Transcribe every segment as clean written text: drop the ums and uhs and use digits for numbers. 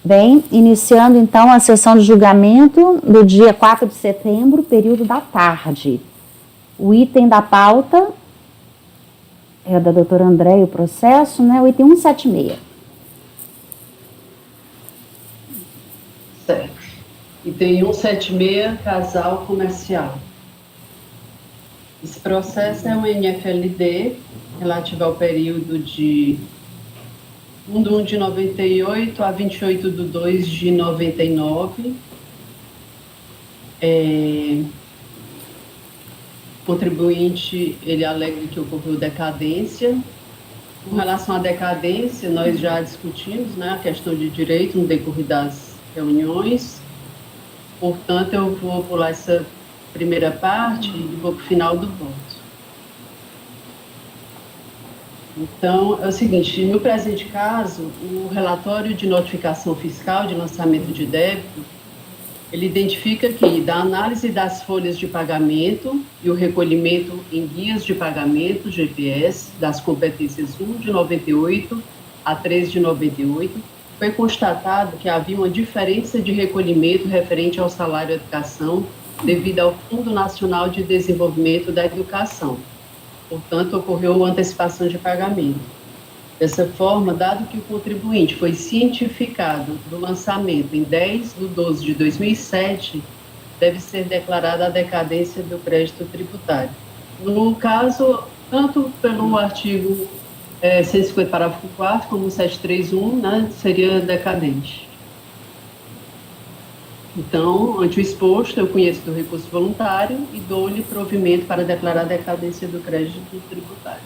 Bem, iniciando então a sessão de julgamento do dia 4 de setembro, período da tarde. O item da pauta é da doutora Andréia, o processo, né? O item 176. Certo. Item 176, casal comercial. Esse processo é um NFLD relativo ao período de 1 de 98 a 28 de 2 de 99. O contribuinte, ele alega que ocorreu decadência. Com relação à decadência, nós já discutimos, né, a questão de direito no decorrer das reuniões. Portanto, eu vou pular essa primeira parte e vou para o final do voto. Então, é o seguinte, no presente caso, o relatório de notificação fiscal de lançamento de débito, ele identifica que, da análise das folhas de pagamento e o recolhimento em guias de pagamento, GPS, das competências 1 de 98 a 3 de 98, foi constatado que havia uma diferença de recolhimento referente ao salário educação devido ao Fundo Nacional de Desenvolvimento da Educação. Portanto, ocorreu antecipação de pagamento. Dessa forma, dado que o contribuinte foi cientificado do lançamento em 10 de 12 de 2007, deve ser declarada a decadência do crédito tributário. No caso, tanto pelo artigo 150, parágrafo 4º, como 731, né, seria decadente. Então, ante o exposto, eu conheço do recurso voluntário e dou-lhe provimento para declarar a decadência do crédito tributário.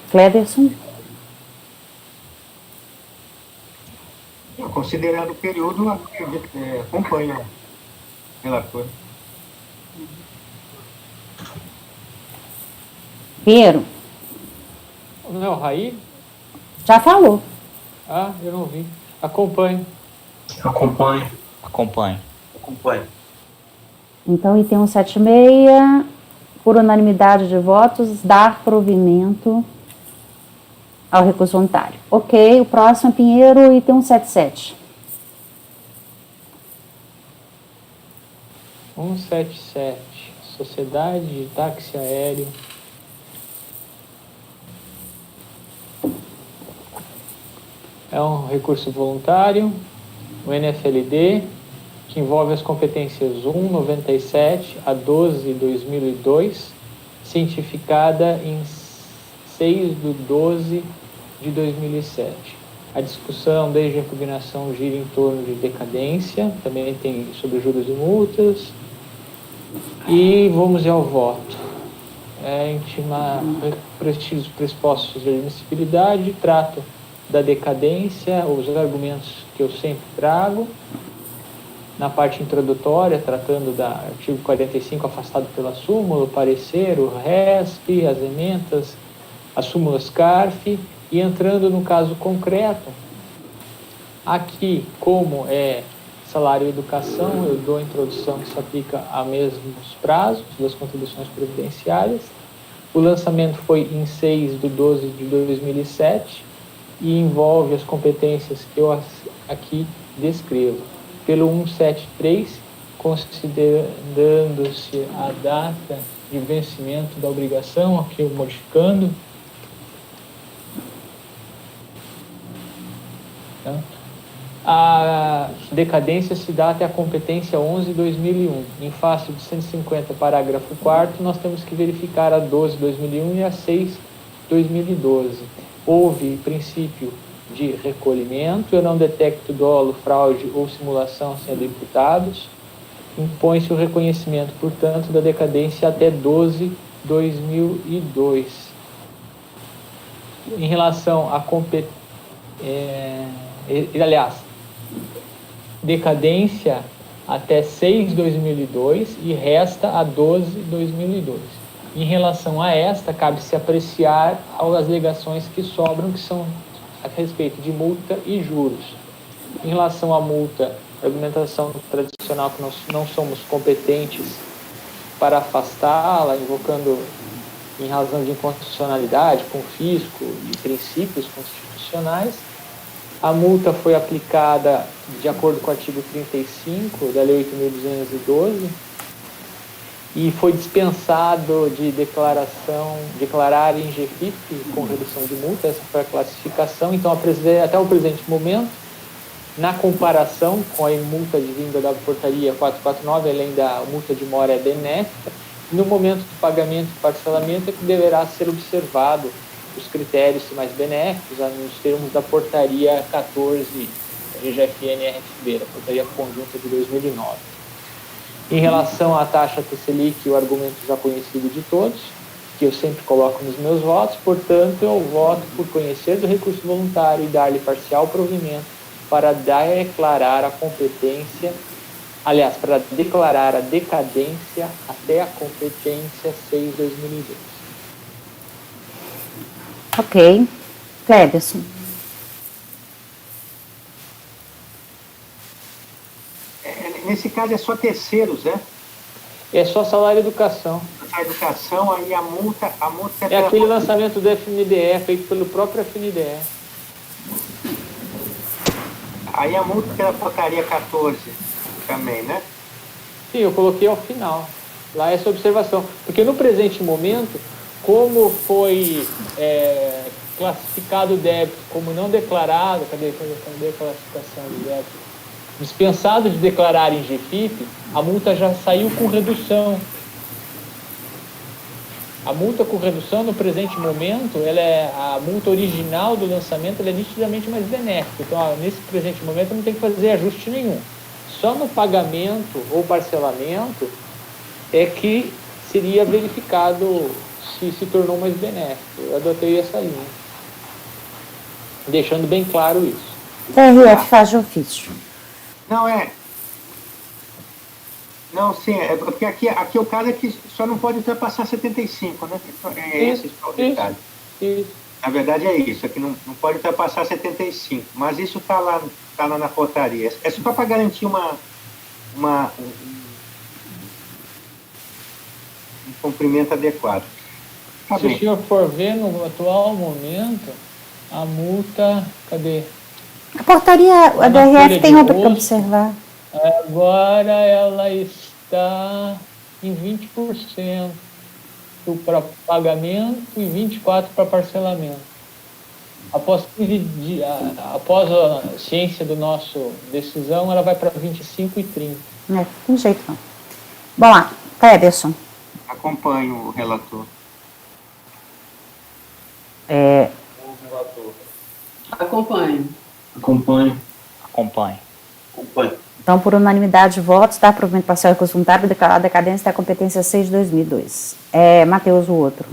Cleverson. Considerando o período, acompanha o relator. Pinheiro. Não é o Raí? Já falou. Ah, eu não vi. Acompanho. Acompanho. Então, item 176, por unanimidade de votos, dar provimento ao recurso voluntário. Ok, o próximo é Pinheiro, item 177. 177. Sociedade de Táxi Aéreo. É um recurso voluntário, o NFLD, que envolve as competências 197 a 12 de 2002, cientificada em 6 de 12 de 2007. A discussão, desde a impugnação, gira em torno de decadência, também tem sobre juros e multas. E vamos ao voto. Os pressupostos de admissibilidade tratam da decadência, os argumentos que eu sempre trago. Na parte introdutória, tratando do artigo 45, afastado pela súmula, o parecer, o RESP, as emendas, as súmulas CARF, e entrando no caso concreto, aqui, como é salário e educação, eu dou a introdução que se aplica a mesmos prazos das contribuições previdenciárias. O lançamento foi em 6 de 12 de 2007 e envolve as competências que eu aqui descrevo. Pelo 173, considerando-se a data de vencimento da obrigação, aqui eu modificando. A decadência se dá até a competência 11 de 2001. Em face de 150, parágrafo 4º, nós temos que verificar a 12 de 2001 e a 6 de 2012. Houve princípio de recolhimento, eu não detecto dolo, fraude ou simulação sendo imputados. Impõe-se o reconhecimento, portanto, da decadência até 12 de 2002. Em relação à decadência até 6 de 2002 e resta a 12 de 2002. Em relação a esta, cabe-se apreciar as alegações que sobram, que são a respeito de multa e juros. Em relação à multa, a argumentação tradicional que nós não somos competentes para afastá-la, invocando em razão de inconstitucionalidade, confisco e princípios constitucionais. A multa foi aplicada de acordo com o artigo 35 da Lei 8.212 e foi dispensado de declarar em GFIP com redução de multa. Essa foi a classificação. Então, até o presente momento, na comparação com a multa advinda da portaria 449, além da multa de mora é benéfica, no momento do pagamento e parcelamento é que deverá ser observado os critérios mais benéficos, nos termos da portaria 14 GGFN-RFB, da portaria conjunta de 2009. Em relação à taxa TCLIC, o argumento já conhecido de todos, que eu sempre coloco nos meus votos, portanto, eu voto por conhecer do recurso voluntário e dar-lhe parcial provimento para declarar a competência, aliás, para declarar a decadência até a competência 6/2002. Ok. Cleberson. Nesse caso é só terceiros, né? É só salário e educação. A educação, aí a multa É aquele lançamento do FNDE, feito pelo próprio FNDE. Aí a multa pela portaria 14 também, né? Sim, eu coloquei ao final. Lá essa observação. Porque no presente momento, como foi classificado o débito como não declarado, cadê a classificação do débito? Dispensado de declarar em GFIP, a multa já saiu com redução. A multa com redução, no presente momento, a multa original do lançamento ela é nitidamente mais benéfica. Então, nesse presente momento, não tem que fazer ajuste nenhum. Só no pagamento ou parcelamento é que seria verificado se tornou mais benéfico. Eu adotei essa linha, deixando bem claro isso. TRF faz de ofício. Não, sim, é porque aqui o caso é que só não pode ultrapassar 75, né? Esse é o detalhe. Isso. Na verdade é isso, é que não pode ultrapassar 75, mas isso está lá na portaria. É só para garantir um cumprimento adequado. Tá Se o bem. senhor for ver no atual momento, a multa, cadê? A portaria, a Na DRF folha tem de outra que rosto. observar. Agora ela está em 20% para pagamento e 24% para parcelamento. Após a ciência do nosso decisão, ela vai para 25 e 30. Não tem jeito não. Vamos lá, Cleberson. Acompanho o relator. Acompanho. Acompanhe. Então, por unanimidade de votos, dá provimento parcial e recurso voluntário, declarar a decadência da competência 6/2002. Matheus, o outro.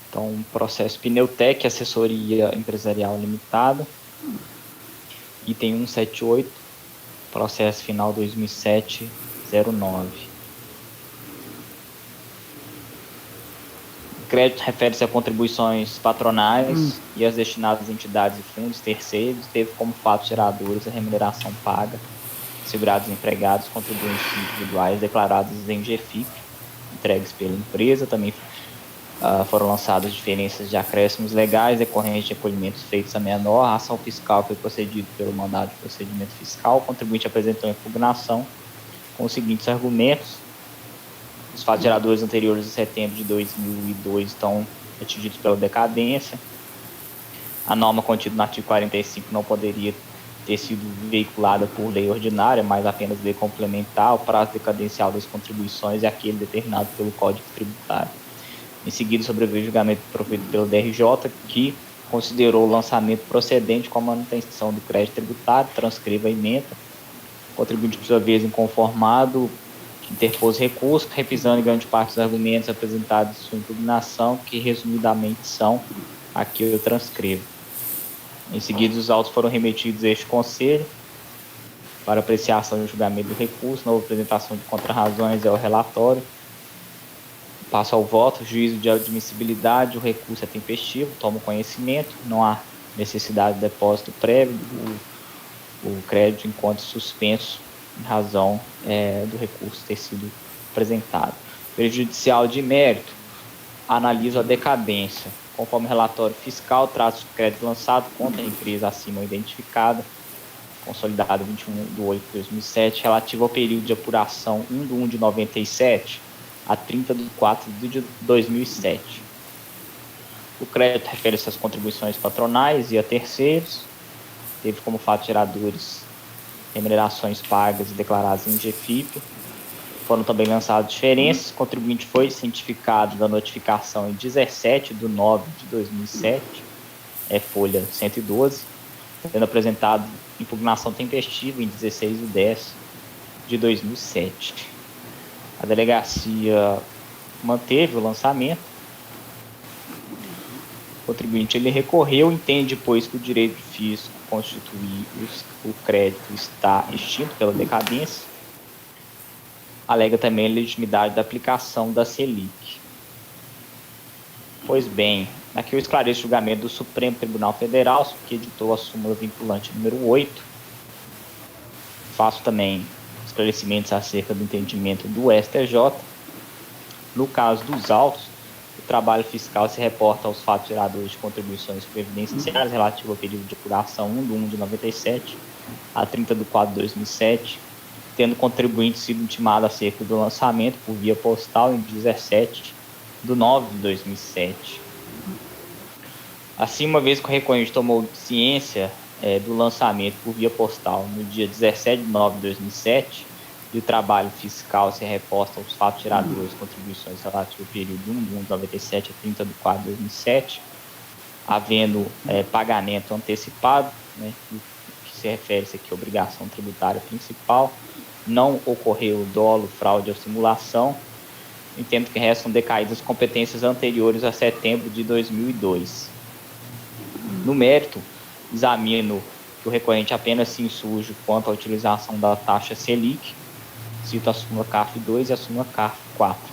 Então, processo Pneutec, assessoria empresarial limitada. Item 178, processo final 2007-09. O crédito refere-se a contribuições patronais e as destinadas a entidades e fundos terceiros, teve como fatos geradores a remuneração paga, segurados empregados, contribuintes individuais declarados em GFIP, entregues pela empresa. Também foram lançadas diferenças de acréscimos legais decorrentes de recolhimentos feitos a menor. A ação fiscal foi procedida pelo mandado de procedimento fiscal. O contribuinte apresentou impugnação com os seguintes argumentos: os fatos geradores anteriores de setembro de 2002 estão atingidos pela decadência. A norma contida no artigo 45 não poderia ter sido veiculada por lei ordinária, mas apenas lei complementar. O prazo decadencial das contribuições é aquele determinado pelo Código Tributário. Em seguida, sobreveio o julgamento proferido pelo DRJ, que considerou o lançamento procedente com a manutenção do crédito tributário, transcreva a emenda. O contribuinte, por sua vez, inconformado, interpôs recurso, repisando em grande parte dos argumentos apresentados em sua impugnação, que resumidamente são, aqui eu transcrevo. Em seguida, os autos foram remetidos a este Conselho para apreciação e julgamento do recurso. Nova apresentação de contrarrazões ao relatório. Passo ao voto. Juízo de admissibilidade. O recurso é tempestivo. Tomo conhecimento. Não há necessidade de depósito prévio. o crédito encontra suspenso em razão do recurso ter sido apresentado. Prejudicial de mérito, analisa a decadência. Conforme o relatório fiscal, trata-se de crédito lançado contra a empresa acima identificada, consolidado 21/8/2007, relativo ao período de apuração 1/1/97 a 30/4/2007. O crédito refere-se às contribuições patronais e a terceiros. Teve como fatos geradores remunerações pagas e declaradas em GFIP. Foram também lançadas diferenças. O contribuinte foi cientificado da notificação em 17/9/2007, folha 112, tendo apresentado impugnação tempestiva em 16/10/2007. A delegacia manteve o lançamento. O contribuinte ele recorreu, entende, pois, que o direito físico constituir o crédito está extinto pela decadência. Alega também a legitimidade da aplicação da Selic. Pois bem, aqui eu esclareço o julgamento do Supremo Tribunal Federal, que editou a súmula vinculante número 8. Faço também esclarecimentos acerca do entendimento do STJ. No caso dos autos, o trabalho fiscal se reporta aos fatos geradores de contribuições previdenciárias relativo ao período de apuração 1/1/97 a 30/4/2007, tendo o contribuinte sido intimado acerca do lançamento por via postal em 17/9/2007. Assim, uma vez que o recorrente tomou ciência do lançamento por via postal no dia 17/9/2007, e o trabalho fiscal se reposta aos fatos geradores de contribuições relativas ao período de 1/1/97 a 30/4/2007, havendo pagamento antecipado, né, que se refere-se aqui à obrigação tributária principal, não ocorreu dolo, fraude ou simulação, entendo que restam decaídas competências anteriores a setembro de 2002. No mérito, examino que o recorrente apenas se insurge quanto à utilização da taxa Selic, cito a súmula CARF 2 e a súmula CARF 4.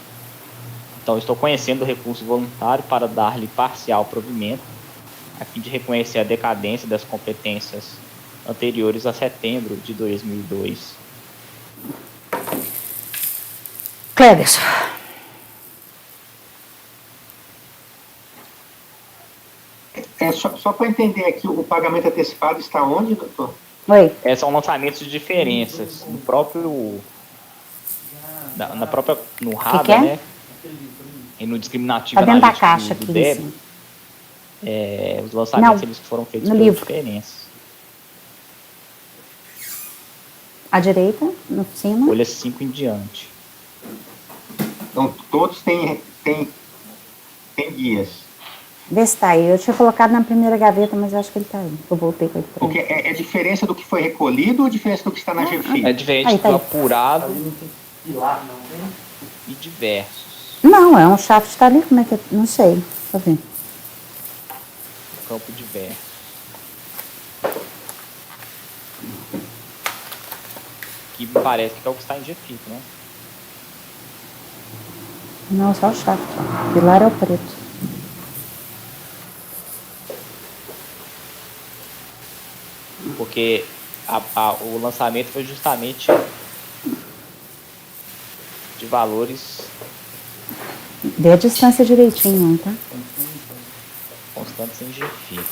Então, estou conhecendo o recurso voluntário para dar-lhe parcial provimento, a fim de reconhecer a decadência das competências anteriores a setembro de 2002. Cleberson. Só para entender aqui, o pagamento antecipado está onde, doutor? Oi. São lançamentos de diferenças no próprio... no RADA, é? né? E no discriminativo Tá dentro da analítico caixa do aqui, débito, sim. os lançamentos Não, eles foram feitos no por livro. diferenças. À direita, no cima. Folha 5 em diante. Então, todos têm guias. Vê se tá aí. Eu tinha colocado na primeira gaveta, mas eu acho que ele tá aí. Eu voltei com ele pra Porque é diferença do que foi recolhido ou diferença do que está na GFIP? É diferente Aí, tá do aí. apurado e diversos. Não, é um shaft tá ali, como é que é? Não sei. Tá vendo? Campo diverso. Que me parece que é o que está em GFIP, né? Não, só o shaft. O pilar é o preto. Porque o lançamento foi justamente de valores Vê a distância direitinho, tá? constantes em GFIP.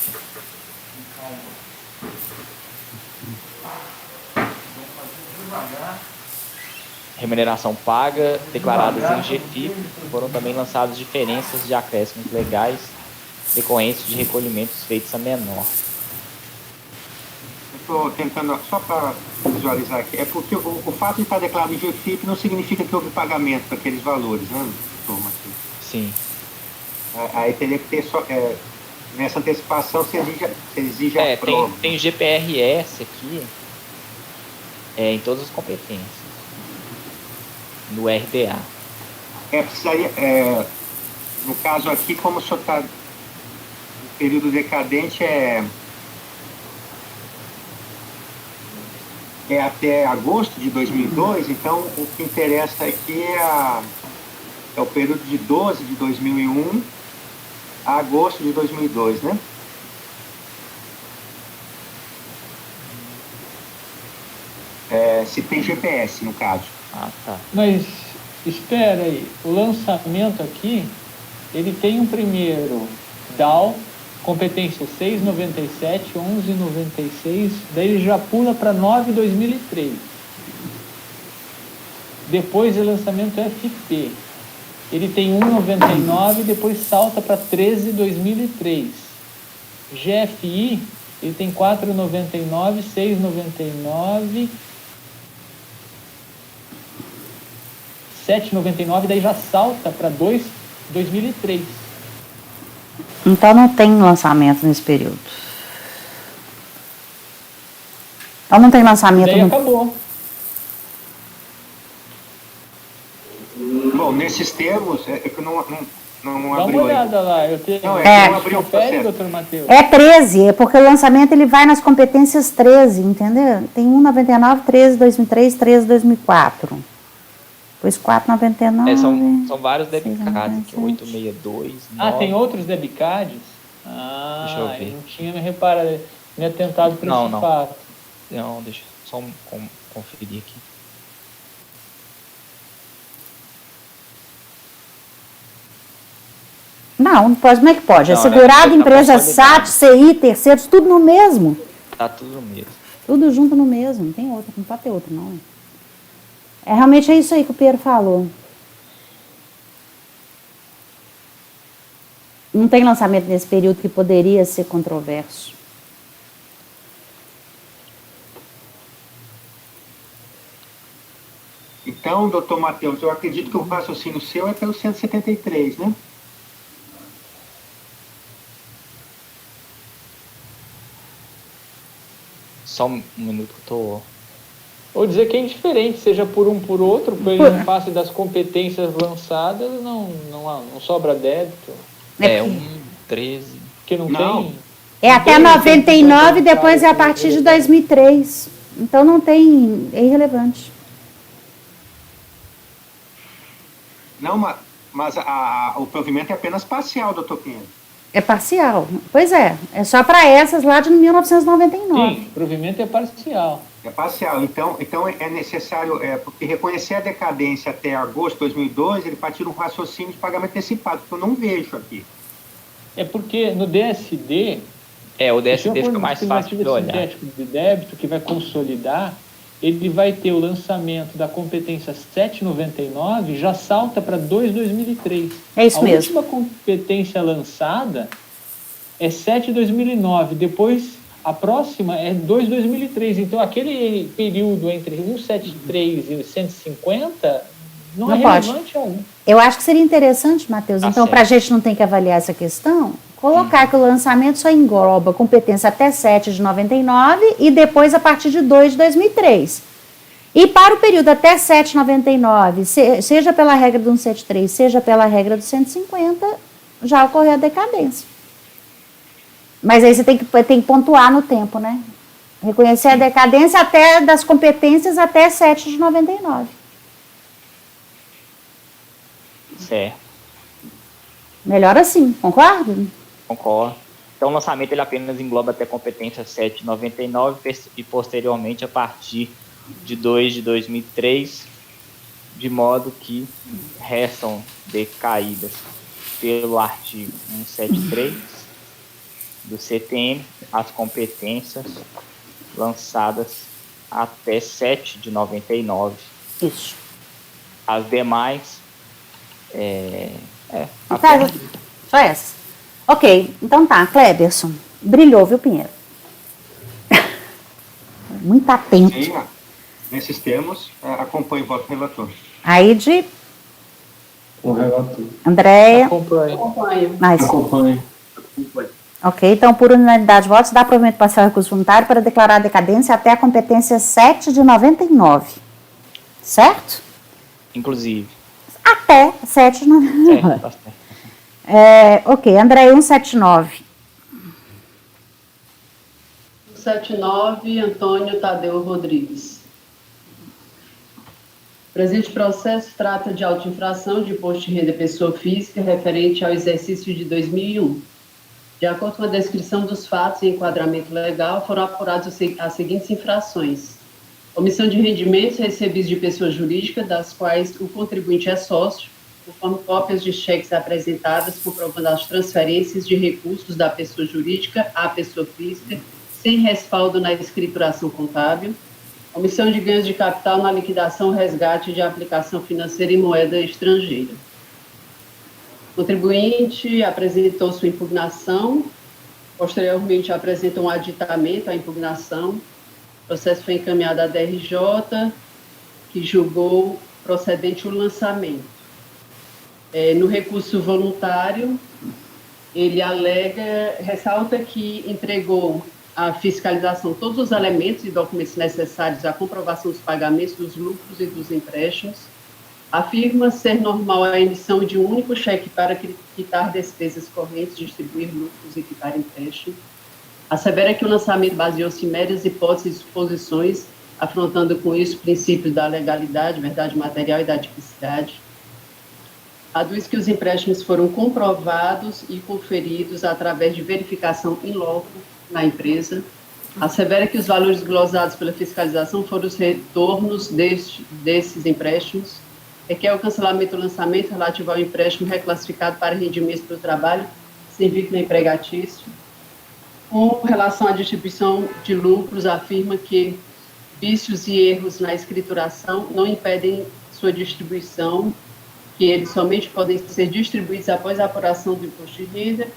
Remuneração paga, declaradas em GFIP, foram também lançadas diferenças de acréscimos legais decorrentes de recolhimentos feitos a menor. Estou tentando, só para visualizar aqui, é porque o fato de estar declarado em GFIP não significa que houve pagamento daqueles valores, né, turma? Sim. Aí teria que ter só, nessa antecipação, você exige a prova. Tem GPRS aqui em todas as competências. No RDA. Precisaria, no caso aqui, como o senhor está no período decadente, é até agosto de 2002, então o que interessa aqui é o período de 12 de 2001 a agosto de 2002, né? se tem GPS, no caso. Ah, tá. Mas, espera aí, o lançamento aqui, ele tem um primeiro DAO, competência 6,97, 11,96, daí ele já pula para 9,2003. Depois o lançamento FP. Ele tem 1,99, depois salta para 13,2003. GFI, ele tem 4,99, 6,99, 7,99, daí já salta para 2,2003. Então não tem lançamento nesse período. Então não tem lançamento. Daí acabou. Bom, nesses termos, é que não Dá abriu uma aí. olhada lá. Eu tenho... Não, É. não abriu o Confere, processo. doutor Matheus. É 13, é porque o lançamento ele vai nas competências 13, entendeu? Tem 1,99, 13, 2003, 13, 2004. Depois 4,99. São vários debicados aqui, 6,97. 862, Ah, 9. tem outros debicades? Deixa eu ver. Não tinha me reparado, me atentado para esse Não. fato. Não, deixa eu só conferir aqui. Não pode, como é que pode? É Não, segurado, tá empresa consolidado. SAT, CI, terceiros, tudo no mesmo. Tá tudo mesmo. Tudo junto no mesmo, não tem outro, não pode ter outro, não. Realmente é isso aí que o Pedro falou. Não tem lançamento nesse período que poderia ser controverso. Então, doutor Matheus, eu acredito que o raciocínio seu é pelo 173, né? Só um minuto que eu tô... Ou dizer que é indiferente, seja por um por outro, pelo impasse das competências lançadas, não sobra débito. É, 13. Porque não Não. tem... É até não tem 99, depois é a lançado partir de relevante. 2003. Então não tem, é irrelevante. Não, mas o provimento é apenas parcial, doutor Pinheiro. É parcial. Pois é só para essas lá de 1999. Sim, o provimento é parcial. É parcial. Então é necessário, porque reconhecer a decadência até agosto de 2002, ele partiu de um raciocínio de pagamento antecipado, que eu não vejo aqui. É porque no DSD... O se DSD for fica um mais fácil de olhar. sintético de débito que vai consolidar, ele vai ter o lançamento da competência 799, já salta para 2/2003. É isso a mesmo. última competência lançada é 7/2009, depois a próxima é 2/2003. Então aquele período entre 173 e 150 não é pode. relevante algum. Eu acho que seria interessante, Matheus, Tá então, certo. para a gente não ter que avaliar essa questão, colocar que o lançamento só engloba competência até 7 de 99 e depois a partir de 2 de 2003. E para o período até 7 de 99, seja pela regra do 173, seja pela regra do 150, já ocorreu a decadência. Mas aí você tem que pontuar no tempo, né? Reconhecer a decadência até das competências até 7 de 99. Certo, Melhor assim, concorda? concordo. Então o lançamento ele apenas engloba até competência 799 e posteriormente a partir de 2 de 2003, de modo que restam decaídas pelo artigo 173 do CTN as competências lançadas até 7 de 99. Isso. As demais Tá, apenas só essa. Ok, então tá, Cleberson. Brilhou, viu, Pinheiro? Muito atento. Sim, nesses termos, acompanhe o voto do relator. Aide, O relator. Andréia, Acompanhe. Acompanho. mais. Acompanhe. Ok, então por unanimidade de votos, dá provimento parcial ao recurso voluntário para declarar a decadência até a competência 7 de 99. Certo? inclusive. Até 7 de 99. Certo, tá certo. Ok, Andréia 179. 79, Antônio Tadeu Rodrigues. O presente processo trata de autoinfração de imposto de renda pessoa física referente ao exercício de 2001. De acordo com a descrição dos fatos e enquadramento legal, foram apuradas as seguintes infrações. Omissão de rendimentos recebidos de pessoa jurídica, das quais o contribuinte é sócio, conforme cópias de cheques apresentadas comprovando as transferências de recursos da pessoa jurídica à pessoa física, sem respaldo na escrituração contábil. Omissão de ganhos de capital na liquidação ou resgate de aplicação financeira em moeda estrangeira. O contribuinte apresentou sua impugnação, posteriormente apresentou um aditamento à impugnação. O processo foi encaminhado à DRJ, que julgou procedente o lançamento. No recurso voluntário, ele ressalta que entregou à fiscalização todos os elementos e documentos necessários à comprovação dos pagamentos dos lucros e dos empréstimos. Afirma ser normal a emissão de um único cheque para quitar despesas correntes, distribuir lucros e quitar empréstimo. Assevera que o lançamento baseou-se em meras hipóteses e suposições, afrontando com isso princípios da legalidade, verdade material e da tipicidade. Aduz que os empréstimos foram comprovados e conferidos através de verificação in loco na empresa. Assevera que os valores glosados pela fiscalização foram os retornos desses empréstimos. Requer o cancelamento do lançamento relativo ao empréstimo reclassificado para rendimentos do trabalho sem vínculo empregatício. Com relação à distribuição de lucros, afirma que vícios e erros na escrituração não impedem sua distribuição, que eles somente podem ser distribuídos após a apuração do imposto de renda,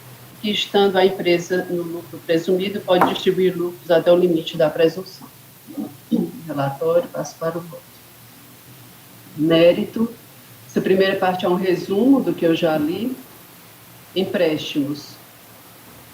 que, estando a empresa no lucro presumido, pode distribuir lucros até o limite da presunção. Relatório, passo para o voto. Mérito. Essa primeira parte é um resumo do que eu já li. Empréstimos.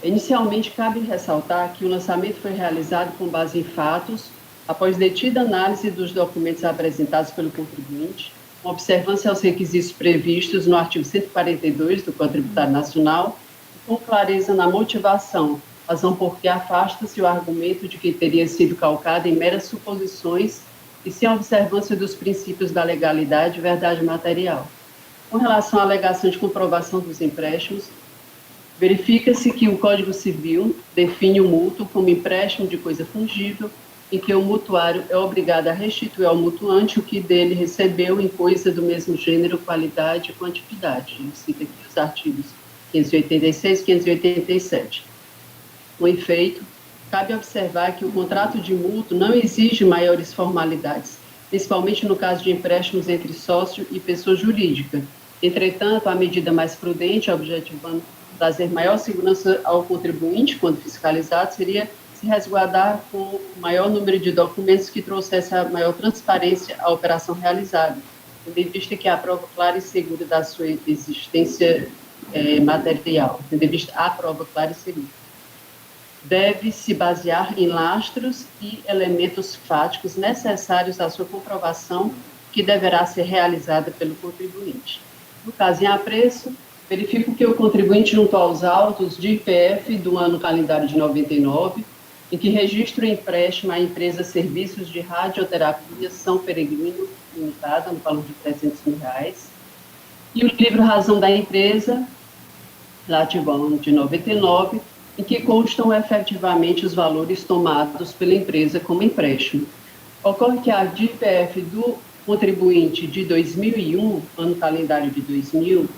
Inicialmente, cabe ressaltar que o lançamento foi realizado com base em fatos, após detida análise dos documentos apresentados pelo contribuinte, com observância aos requisitos previstos no artigo 142 do Código Tributário Nacional, e com clareza na motivação, razão por que afasta-se o argumento de que teria sido calcado em meras suposições e sem observância dos princípios da legalidade e verdade material. Com relação à alegação de comprovação dos empréstimos, verifica-se que o Código Civil define o mútuo como empréstimo de coisa fungível, em que o mutuário é obrigado a restituir ao mutuante o que dele recebeu em coisa do mesmo gênero, qualidade e quantidade. Ele cita aqui os artigos 586 e 587. Com efeito, cabe observar que o contrato de mútuo não exige maiores formalidades, principalmente no caso de empréstimos entre sócio e pessoa jurídica. Entretanto, a medida mais prudente, objetivando trazer maior segurança ao contribuinte quando fiscalizado, seria se resguardar com o maior número de documentos que trouxesse a maior transparência à operação realizada, tendo em vista que a prova clara e segura da sua existência material, tendo em vista a prova clara e segura. Deve se basear em lastros e elementos fáticos necessários à sua comprovação, que deverá ser realizada pelo contribuinte. No caso em apreço, verifico que o contribuinte juntou aos autos de IPF do ano calendário de 99, em que registra o empréstimo à empresa Serviços de Radioterapia São Peregrino Limitada, no valor de R$300 mil, e o livro Razão da Empresa, relativo ao ano de 99, em que constam efetivamente os valores tomados pela empresa como empréstimo. Ocorre que a DIPF do contribuinte de 2001, ano calendário de 2000,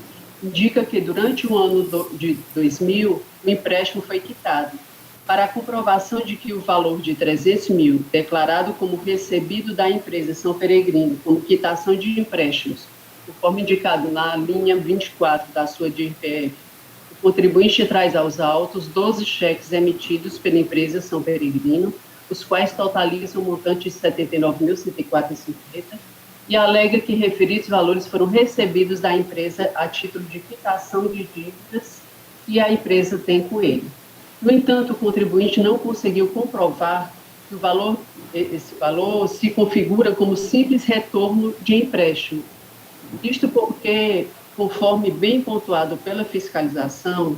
indica que durante o ano de 2000, o empréstimo foi quitado, para a comprovação de que o valor de R$300 mil, declarado como recebido da empresa São Peregrino como quitação de empréstimos, conforme indicado na linha 24 da sua DIPF, o contribuinte traz aos autos 12 cheques emitidos pela empresa São Peregrino, os quais totalizam o montante de R$79.104,50, e alega que referidos valores foram recebidos da empresa a título de quitação de dívidas que a empresa tem com ele. No entanto, o contribuinte não conseguiu comprovar que esse valor se configura como simples retorno de empréstimo. Isto porque, conforme bem pontuado pela fiscalização,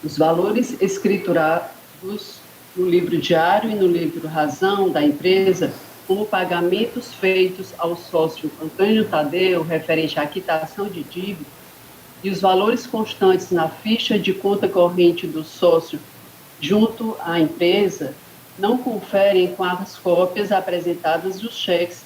os valores escriturados no livro diário e no livro Razão da empresa, como pagamentos feitos ao sócio Antônio Tadeu, referente à quitação de dívida, e os valores constantes na ficha de conta corrente do sócio junto à empresa, não conferem com as cópias apresentadas dos cheques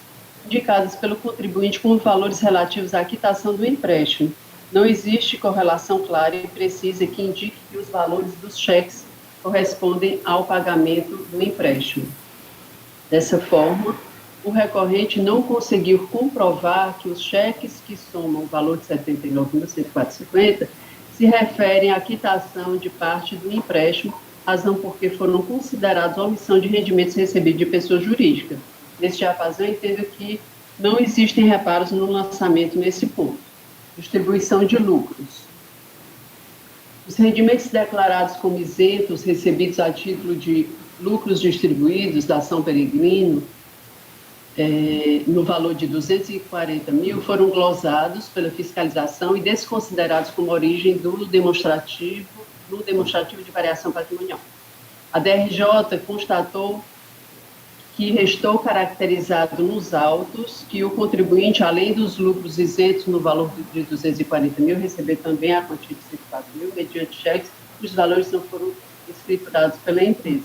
indicadas pelo contribuinte com os valores relativos à quitação do empréstimo. Não existe correlação clara e precisa que indique que os valores dos cheques correspondem ao pagamento do empréstimo. Dessa forma, o recorrente não conseguiu comprovar que os cheques que somam o valor de R$ 79.104,50 se referem à quitação de parte do empréstimo, razão porque foram considerados omissão de rendimentos recebidos de pessoa jurídica. Nesse diapasão, entendo que não existem reparos no lançamento nesse ponto. Distribuição de lucros. Os rendimentos declarados como isentos recebidos a título de lucros distribuídos da ação Peregrino, no valor de 240 mil, foram glosados pela fiscalização e desconsiderados como origem do demonstrativo de variação patrimonial. A DRJ constatou que restou caracterizado nos autos que o contribuinte, além dos lucros isentos no valor de 240 mil, recebeu também a quantia de 104 mil, mediante cheques, os valores não foram escriturados pela empresa.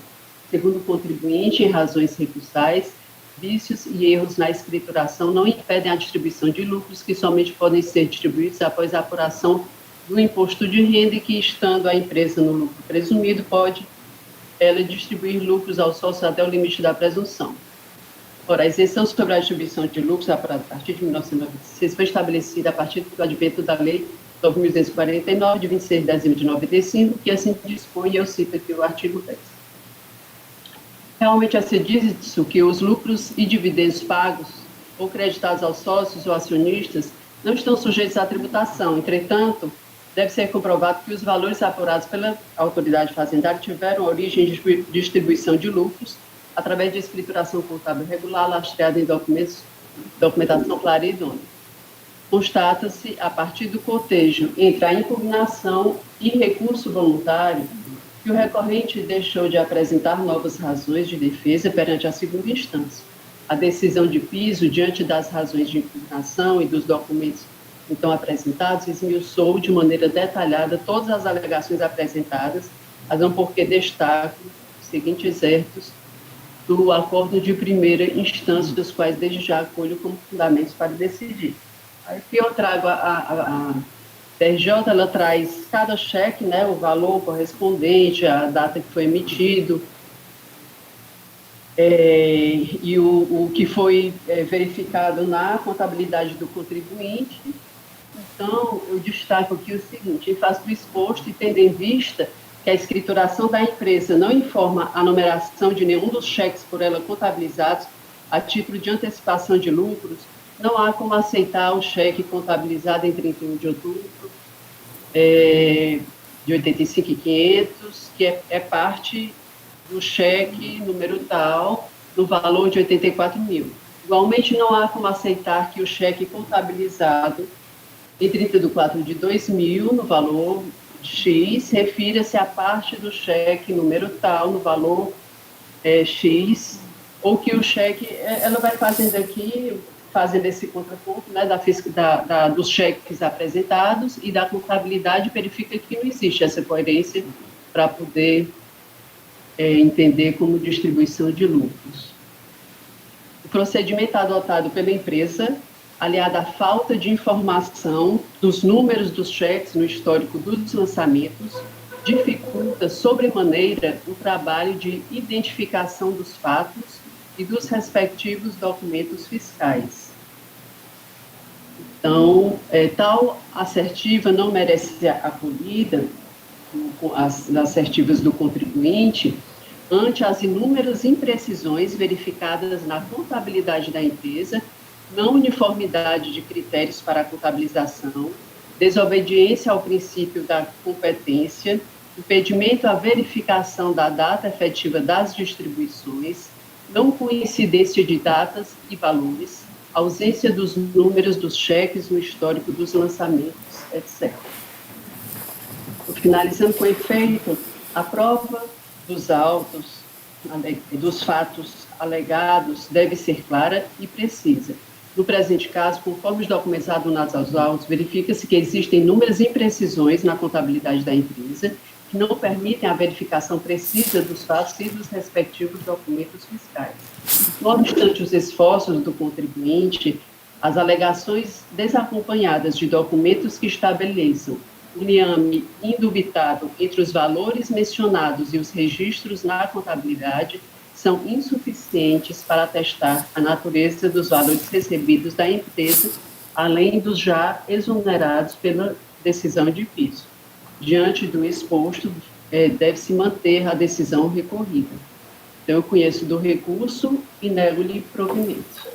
Segundo o contribuinte, em razões recursais, vícios e erros na escrituração não impedem a distribuição de lucros que somente podem ser distribuídos após a apuração do imposto de renda e que, estando a empresa no lucro presumido, pode ela distribuir lucros ao sócio até o limite da presunção. Ora, a isenção sobre a distribuição de lucros a partir de 1996 foi estabelecida a partir do advento da Lei 9.249, de 26 de dezembro de 95, que assim dispõe, e eu cito aqui o artigo 10. Realmente, se diz isso, que os lucros e dividendos pagos ou creditados aos sócios ou acionistas não estão sujeitos à tributação. Entretanto, deve ser comprovado que os valores apurados pela autoridade fazendária tiveram origem de distribuição de lucros através de escrituração contábil regular, lastreada em documentação clara e idônea. Constata-se, a partir do cotejo entre a impugnação e recurso voluntário, que o recorrente deixou de apresentar novas razões de defesa perante a segunda instância. A decisão de piso, diante das razões de impugnação e dos documentos então apresentados, esmiuçou de maneira detalhada todas as alegações apresentadas, razão porque destaco os seguintes excertos do acordo de primeira instância, dos quais desde já acolho como fundamentos para decidir. Aqui eu trago a TRJ, ela traz cada cheque, né, o valor correspondente, a data que foi emitido, e o que foi verificado na contabilidade do contribuinte. Então, eu destaco aqui o seguinte: em face do exposto e tendo em vista que a escrituração da empresa não informa a numeração de nenhum dos cheques por ela contabilizados a título de antecipação de lucros, não há como aceitar o cheque contabilizado em 31 de outubro de 85.500, que é parte do cheque número tal, no valor de 84 mil. Igualmente, não há como aceitar que o cheque contabilizado em 30 de 4 de 2000, no valor X, refira-se à parte do cheque número tal, no valor X, ou que o cheque, ela vai fazendo aqui, fazendo esse contraponto, né, dos cheques apresentados e da contabilidade, verifica que não existe essa coerência para poder entender como distribuição de lucros. O procedimento adotado pela empresa, aliado à falta de informação dos números dos cheques no histórico dos lançamentos, dificulta sobremaneira o trabalho de identificação dos fatos e dos respectivos documentos fiscais. Então, tal assertiva não merece ser acolhida, as assertivas do contribuinte, ante as inúmeras imprecisões verificadas na contabilidade da empresa, não uniformidade de critérios para a contabilização, desobediência ao princípio da competência, impedimento à verificação da data efetiva das distribuições, não coincidência de datas e valores, ausência dos números dos cheques no histórico dos lançamentos, etc. Finalizando com efeito, a prova dos autos, dos fatos alegados, deve ser clara e precisa. No presente caso, conforme os documentos adunados aos autos, verifica-se que existem inúmeras imprecisões na contabilidade da empresa, não permitem a verificação precisa dos fatos e dos respectivos documentos fiscais. Não obstante os esforços do contribuinte, as alegações desacompanhadas de documentos que estabeleçam um liame indubitável entre os valores mencionados e os registros na contabilidade são insuficientes para atestar a natureza dos valores recebidos da empresa, além dos já exonerados pela decisão de piso. Diante do exposto, deve-se manter a decisão recorrida. Então, eu conheço do recurso e nego-lhe provimento.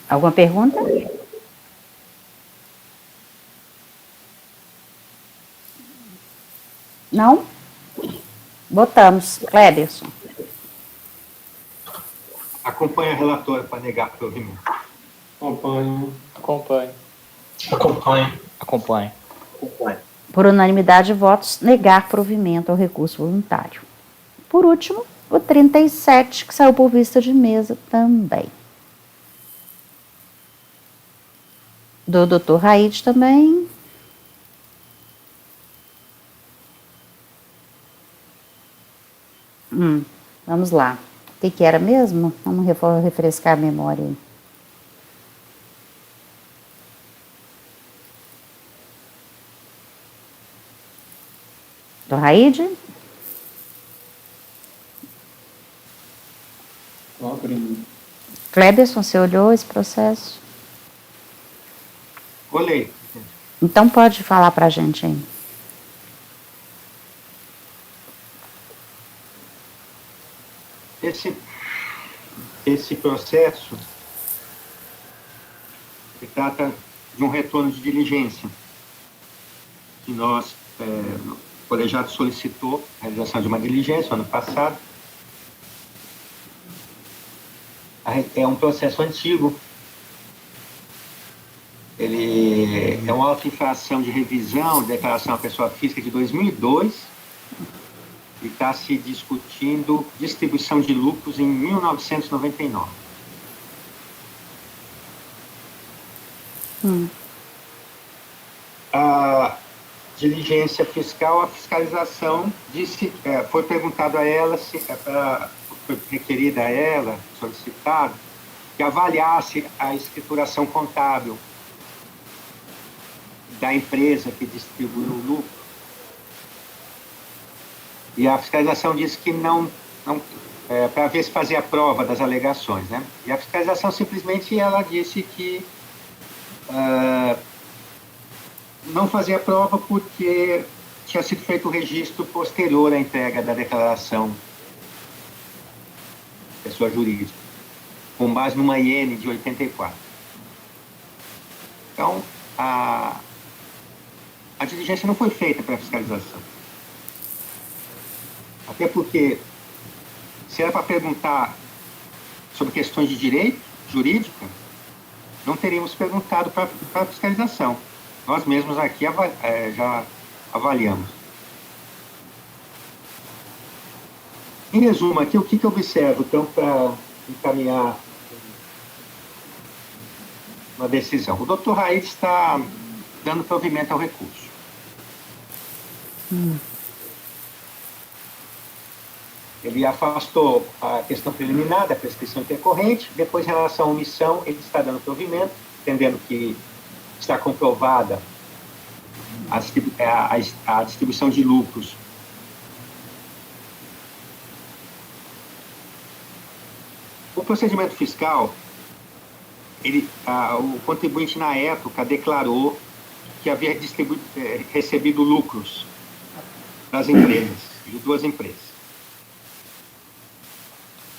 Alguma pergunta? Não? Votamos. Cléberson. Acompanha o relatório para negar provimento. Acompanho. Acompanho. Acompanho. Acompanhe. Acompanha. Por unanimidade de votos, negar provimento ao recurso voluntário. Por último, o 37, que saiu por vista de mesa também. Do Dr. Raide também. Vamos lá. O que era mesmo? Vamos refrescar a memória aí. Do Raide? Tô abrindo. Cléberson, você olhou esse processo? Olhei. Então pode falar para a gente aí. Esse processo se trata de um retorno de diligência que nós, o colegiado solicitou a realização de uma diligência ano passado. É um processo antigo. Ele é uma auto-infração de revisão de declaração à pessoa física de 2002 e está se discutindo distribuição de lucros em 1999. A diligência fiscal, a fiscalização, foi perguntado a ela, foi requerida a ela, solicitado, que avaliasse a escrituração contábil da empresa que distribuiu o lucro. E a fiscalização disse que não para ver se fazia a prova das alegações, né? E a fiscalização simplesmente ela disse que não fazia prova porque tinha sido feito o registro posterior à entrega da declaração pessoa jurídica, com base numa IN de 84. Então, a diligência não foi feita para a fiscalização. Até porque, se era para perguntar sobre questões de direito jurídico, não teríamos perguntado para a fiscalização. Nós mesmos aqui já avaliamos. Em resumo, aqui, o que eu observo, então, para encaminhar uma decisão? O doutor Raide está dando provimento ao recurso. Ele afastou a questão preliminar da prescrição intercorrente, depois, em relação à omissão, ele está dando provimento, entendendo que está comprovada a distribuição de lucros o procedimento fiscal, o contribuinte, na época, declarou que havia recebido lucros das empresas, de duas empresas.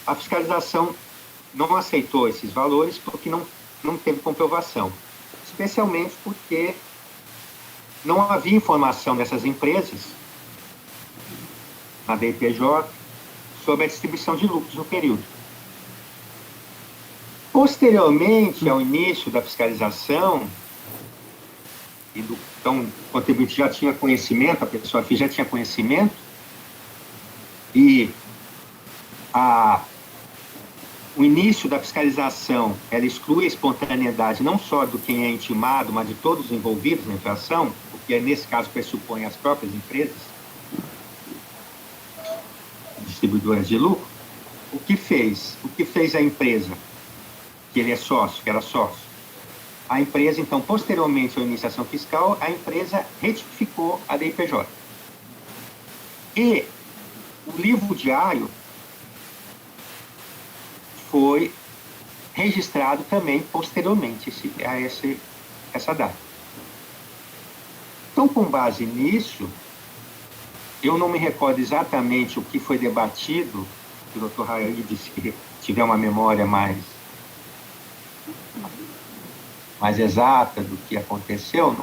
A fiscalização não aceitou esses valores porque não teve comprovação, especialmente porque não havia informação dessas empresas, na DPJ, sobre a distribuição de lucros no período. Posteriormente ao início da fiscalização, então o contribuinte já tinha conhecimento, a pessoa física já tinha conhecimento, e o início da fiscalização, ela exclui a espontaneidade não só do quem é intimado, mas de todos os envolvidos na infração, porque nesse caso pressupõe as próprias empresas distribuidoras de lucro. O que fez a empresa, que ele é sócio, que era sócio? A empresa, então, posteriormente à iniciação fiscal, a empresa retificou a DIPJ. E o livro diário foi registrado também posteriormente essa data. Então, com base nisso, eu não me recordo exatamente o que foi debatido, o doutor Raí disse que tiver uma memória mais exata do que aconteceu,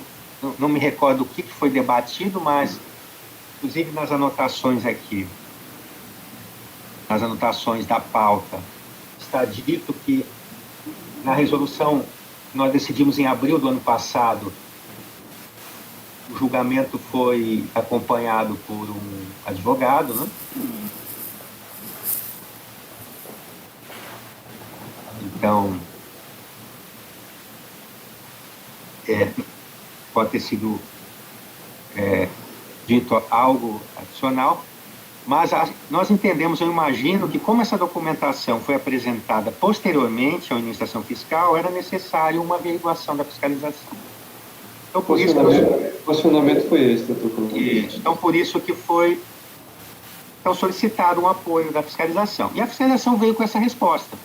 não me recordo o que foi debatido, mas, inclusive nas anotações aqui, nas anotações da pauta, está dito que na resolução que nós decidimos em abril do ano passado, o julgamento foi acompanhado por um advogado, né? Então, pode ter sido dito algo adicional, mas nós entendemos, eu imagino, que como essa documentação foi apresentada posteriormente à iniciação fiscal, era necessário uma averiguação da fiscalização. Então, por isso o posicionamento foi esse, doutor. Então, por isso que foi solicitado um apoio da fiscalização. E a fiscalização veio com essa resposta.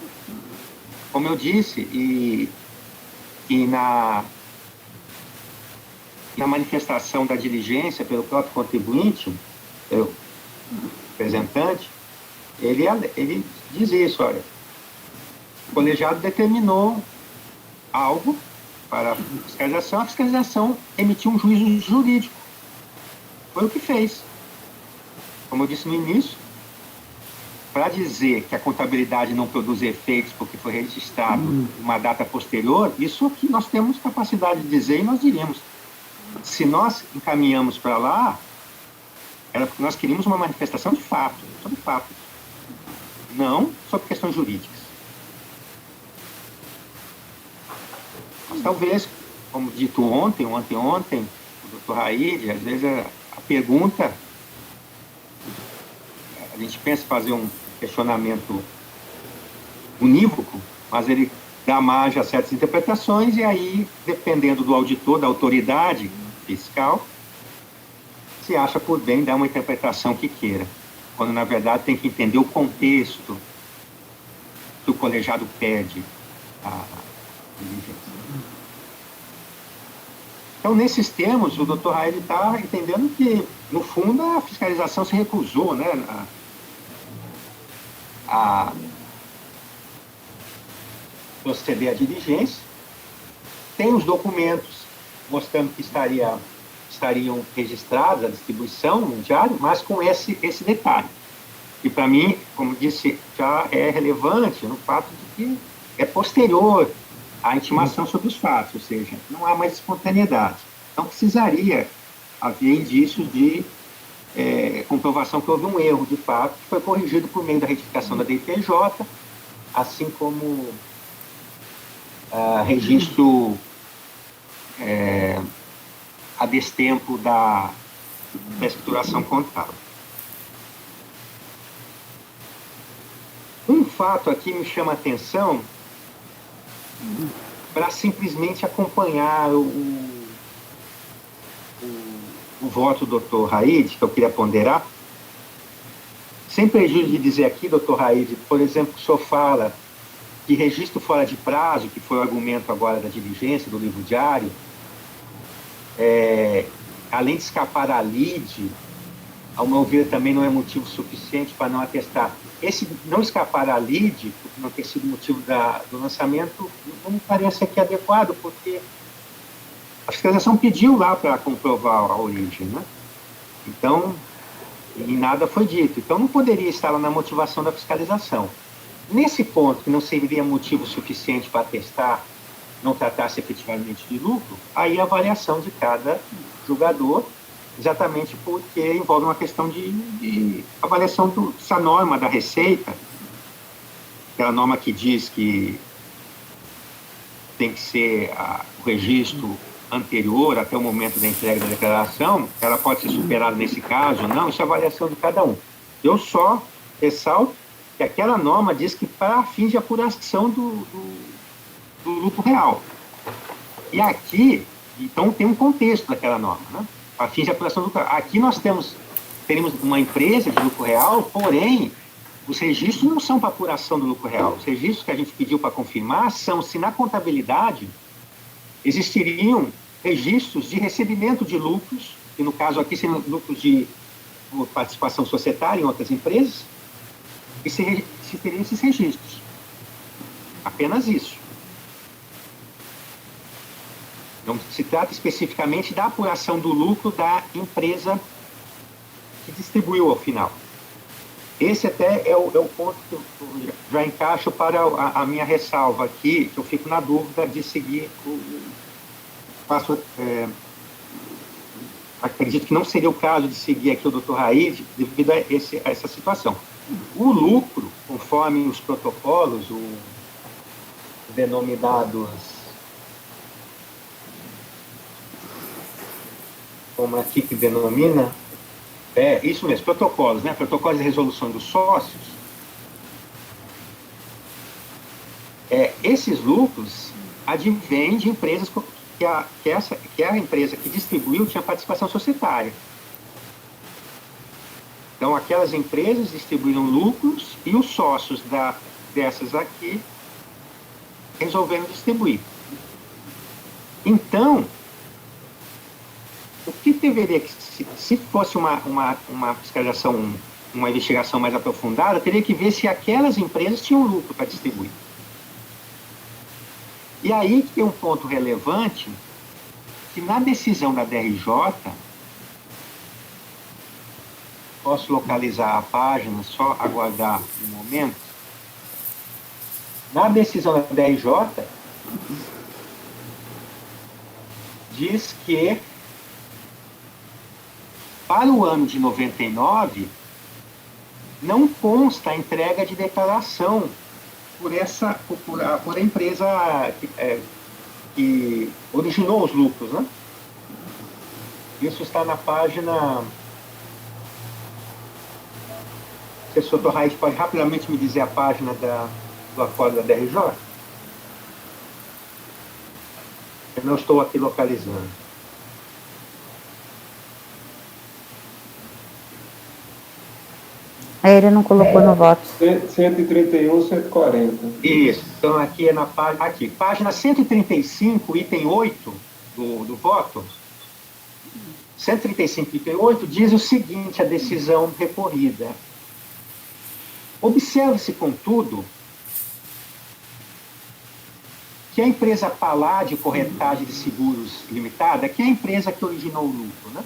Como eu disse, e na manifestação da diligência pelo próprio contribuinte, pelo representante, ele diz isso, olha, o colegiado determinou algo para a fiscalização emitiu um juízo jurídico. Foi o que fez. Como eu disse no início, para dizer que a contabilidade não produz efeitos porque foi registrado uma data posterior, isso aqui nós temos capacidade de dizer e nós diríamos. Se nós encaminhamos para lá, era porque nós queríamos uma manifestação de fato, sobre fatos, não sobre questões jurídicas. Mas talvez, como dito ontem, o doutor Raíde, às vezes a pergunta, a gente pensa em fazer um questionamento unívoco, mas ele dá margem a certas interpretações e aí, dependendo do auditor, da autoridade fiscal, se acha por bem dar uma interpretação que queira, quando na verdade tem que entender o contexto que o colegiado pede a diligência. Então, nesses termos, o doutor Raed está entendendo que, no fundo, a fiscalização se recusou, né, a proceder à diligência. Tem os documentos mostrando que estariam registrados a distribuição no diário, mas com esse detalhe. E, para mim, como disse, já é relevante no fato de que é posterior à intimação sobre os fatos, ou seja, não há mais espontaneidade. Então, precisaria haver indícios de comprovação que houve um erro, de fato, que foi corrigido por meio da retificação da DIPJ, assim como registro a destempo da escrituração contábil. Um fato aqui me chama a atenção para simplesmente acompanhar o voto do Dr. Raid, que eu queria ponderar. Sem prejuízo de dizer aqui, Dr. Raid, por exemplo, que o senhor fala de registro fora de prazo, que foi o argumento agora da diligência, do livro diário, além de escapar à lide, ao meu ver, também não é motivo suficiente para não atestar. Esse não escapar à lide, por não ter sido motivo do lançamento, não me parece aqui adequado, porque a fiscalização pediu lá para comprovar a origem, né? Então, e nada foi dito. Então, não poderia estar lá na motivação da fiscalização. Nesse ponto, que não seria motivo suficiente para atestar, não tratar-se efetivamente de lucro, aí a avaliação de cada julgador, exatamente porque envolve uma questão de avaliação dessa norma da Receita, aquela norma que diz que tem que ser o registro anterior até o momento da entrega da declaração, ela pode ser superada nesse caso ou não, isso é avaliação de cada um. Eu só ressalto que aquela norma diz que para fins de apuração do lucro real. E aqui, então, tem um contexto daquela norma, né? Para fins de apuração do lucro real. Aqui nós teremos uma empresa de lucro real, porém, os registros não são para apuração do lucro real. Os registros que a gente pediu para confirmar são se na contabilidade existiriam registros de recebimento de lucros, que no caso aqui seriam lucros de participação societária em outras empresas, e se teriam esses registros. Apenas isso. Não se trata especificamente da apuração do lucro da empresa que distribuiu ao final. Esse até é o ponto que eu já encaixo para a minha ressalva aqui, que eu fico na dúvida de seguir acredito que não seria o caso de seguir aqui o Dr. Raid devido a essa situação. O lucro, conforme os protocolos, denominados, como aqui que denomina, isso mesmo, protocolos, né? Protocolos de resolução dos sócios. Esses lucros advêm de empresas que a empresa que distribuiu tinha participação societária. Então, aquelas empresas distribuíram lucros e os sócios dessas aqui resolveram distribuir. Então, o que deveria, se fosse uma fiscalização, uma investigação mais aprofundada, teria que ver se aquelas empresas tinham lucro para distribuir. E aí tem um ponto relevante, que na decisão da DRJ, posso localizar a página, só aguardar um momento. Na decisão da DRJ, diz que para o ano de 99, não consta a entrega de declaração por a empresa que originou os lucros, né? Isso está na página... Se o Dr. Raid pode rapidamente me dizer a página do acordo da DRJ? Eu não estou aqui localizando. Ele não colocou no voto. 131, 140. Isso. Então, aqui é na página... Aqui, página 135, item 8 do voto. 135, item 8, diz o seguinte, a decisão recorrida. Observe-se, contudo, que a empresa Paládio Corretagem de Seguros Limitada, que é a empresa que originou o lucro, né?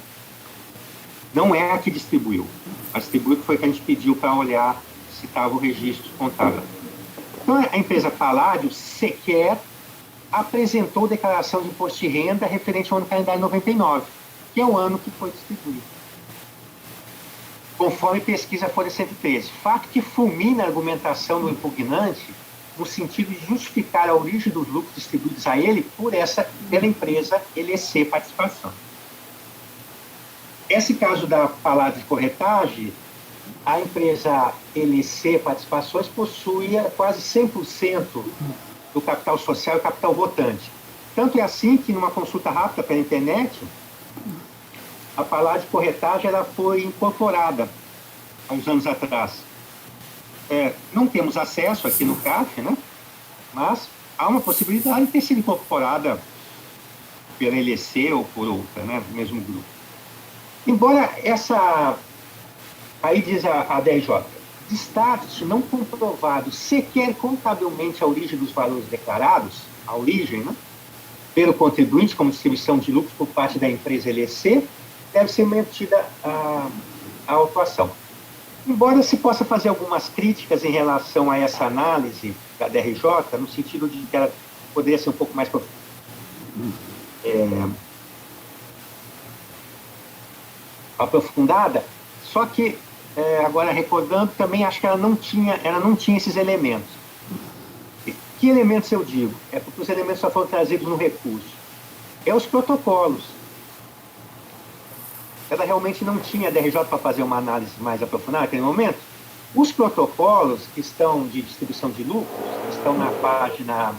Não é a que distribuiu. A distribuiu foi a que a gente pediu para olhar se estava o registro contábil. Então, a empresa Paládio sequer apresentou declaração de imposto de renda referente ao ano calendário 99, que é o ano que foi distribuído, conforme pesquisa Folha 113. Fato que fulmina a argumentação do impugnante no sentido de justificar a origem dos lucros distribuídos a ele pela empresa LEC Participação. Esse caso da Paládio de Corretagem, a empresa LEC Participações possuía quase 100% do capital social e capital votante. Tanto é assim que, numa consulta rápida pela internet, a Paládio de Corretagem ela foi incorporada há uns anos atrás. Não temos acesso aqui no CAF, né? Mas há uma possibilidade de ter sido incorporada pela LEC ou por outra, né? Do mesmo grupo. Embora aí diz a DRJ, destaque não comprovado sequer contabilmente a origem dos valores declarados, a origem, né? Pelo contribuinte como distribuição de lucros por parte da empresa LEC, deve ser mantida a autuação. Embora se possa fazer algumas críticas em relação a essa análise da DRJ, no sentido de que ela poderia ser um pouco mais aprofundada, só que, agora recordando, também acho que ela não tinha esses elementos. Que elementos eu digo? É porque os elementos só foram trazidos no recurso. É os protocolos. Ela realmente não tinha DRJ para fazer uma análise mais aprofundada naquele momento. Os protocolos que estão de distribuição de lucros, que estão na página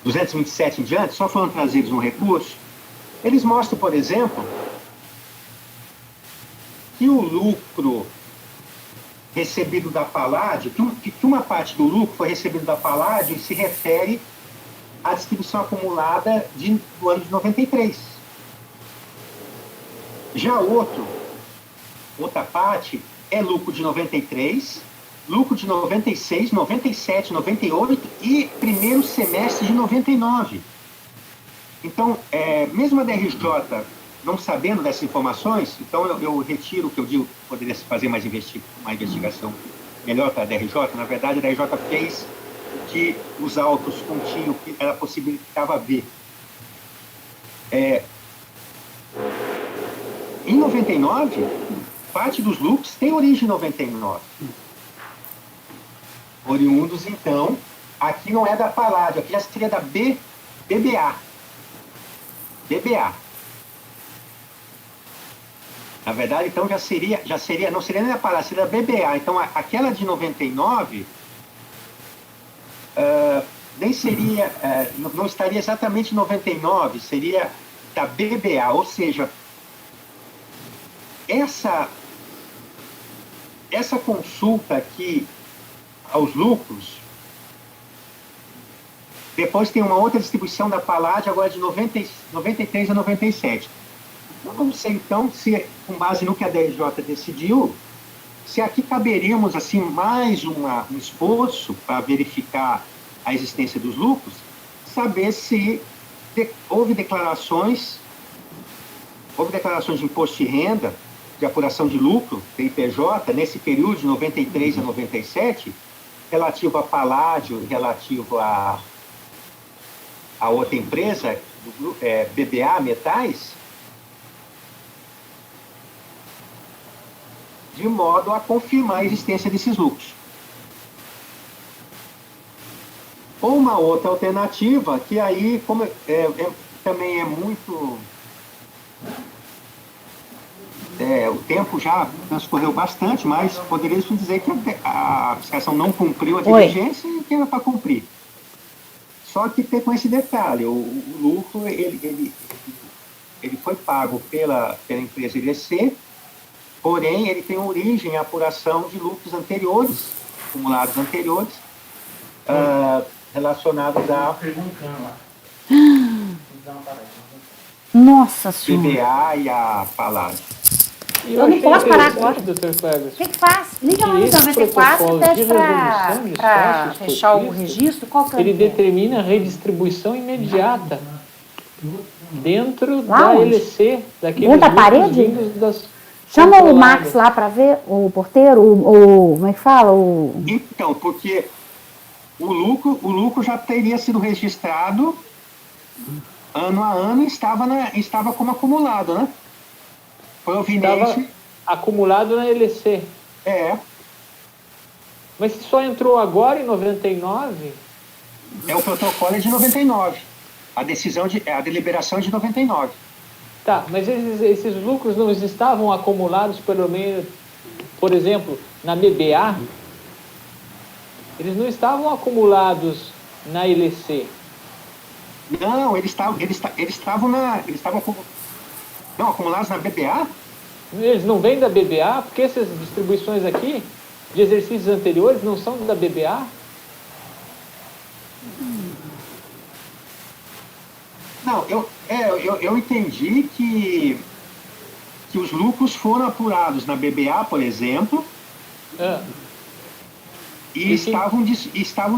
227 em diante, só foram trazidos no recurso. Eles mostram, por exemplo, que o lucro recebido da Palladio, que uma parte do lucro foi recebido da Palladio e se refere à distribuição acumulada do ano de 93. Já outra parte é lucro de 93, lucro de 96, 97, 98 e primeiro semestre de 99. Então, mesmo a DRJ não sabendo dessas informações, então eu retiro o que eu digo que poderia se fazer uma investigação melhor para a DRJ. Na verdade, a DRJ fez o que os autos continham, que ela possibilitava ver. Em 99, parte dos lucros tem origem em 99. Oriundos, então, aqui não é da Palladio, aqui já seria da BBA. Na verdade, então, já seria, não seria nem da Palladio, seria da BBA. Então, aquela de 99 nem seria, não estaria exatamente em 99, seria da BBA, ou seja, essa consulta aqui aos lucros, depois tem uma outra distribuição da Palladio, agora de 93 a 97. Eu não sei, então, se, com base no que a DRJ decidiu, se aqui caberíamos, assim, mais um esforço para verificar a existência dos lucros, saber se houve declarações de imposto de renda, de apuração de lucro, DIPJ, nesse período de 93 a 97, relativo a Palladio, relativo a outra empresa, BBA Metais, de modo a confirmar a existência desses lucros. Ou uma outra alternativa, que aí como também é muito... o tempo já transcorreu bastante, mas poderíamos dizer que a fiscalização não cumpriu a diligência e que era para cumprir. Só que tem com esse detalhe, o lucro ele foi pago pela empresa ILC, porém ele tem origem à apuração de lucros anteriores, acumulados anteriores, relacionados a Nossa Senhora. BBA e a Palladio. Eu não posso parar agora. Dr. Cleves, O que faz? Liga lá no esse 94 e protocolo pede de resolução de para sócios fechar o cotistas, registro. Qual que é? ele determina a redistribuição imediata dentro Lá da onde? LC, daqueles Dentro da lucros parede? vindos das Chama o controladas. Max lá para ver, o porteiro, como é que fala? Então, porque o lucro já teria sido registrado ano a ano e estava como acumulado, né? Proveniente. Estava acumulado na LC. Mas se só entrou agora em 99, O protocolo é de 99. A deliberação é de 99. tá, mas esses lucros não estavam acumulados pelo menos, por exemplo, na BBA? Eles não estavam acumulados na LC. Não, eles estavam acumulados na BBA? Eles não vêm da BBA? Porque essas distribuições aqui, de exercícios anteriores, não são da BBA? Não, eu entendi que os lucros foram apurados na BBA, por exemplo, e estavam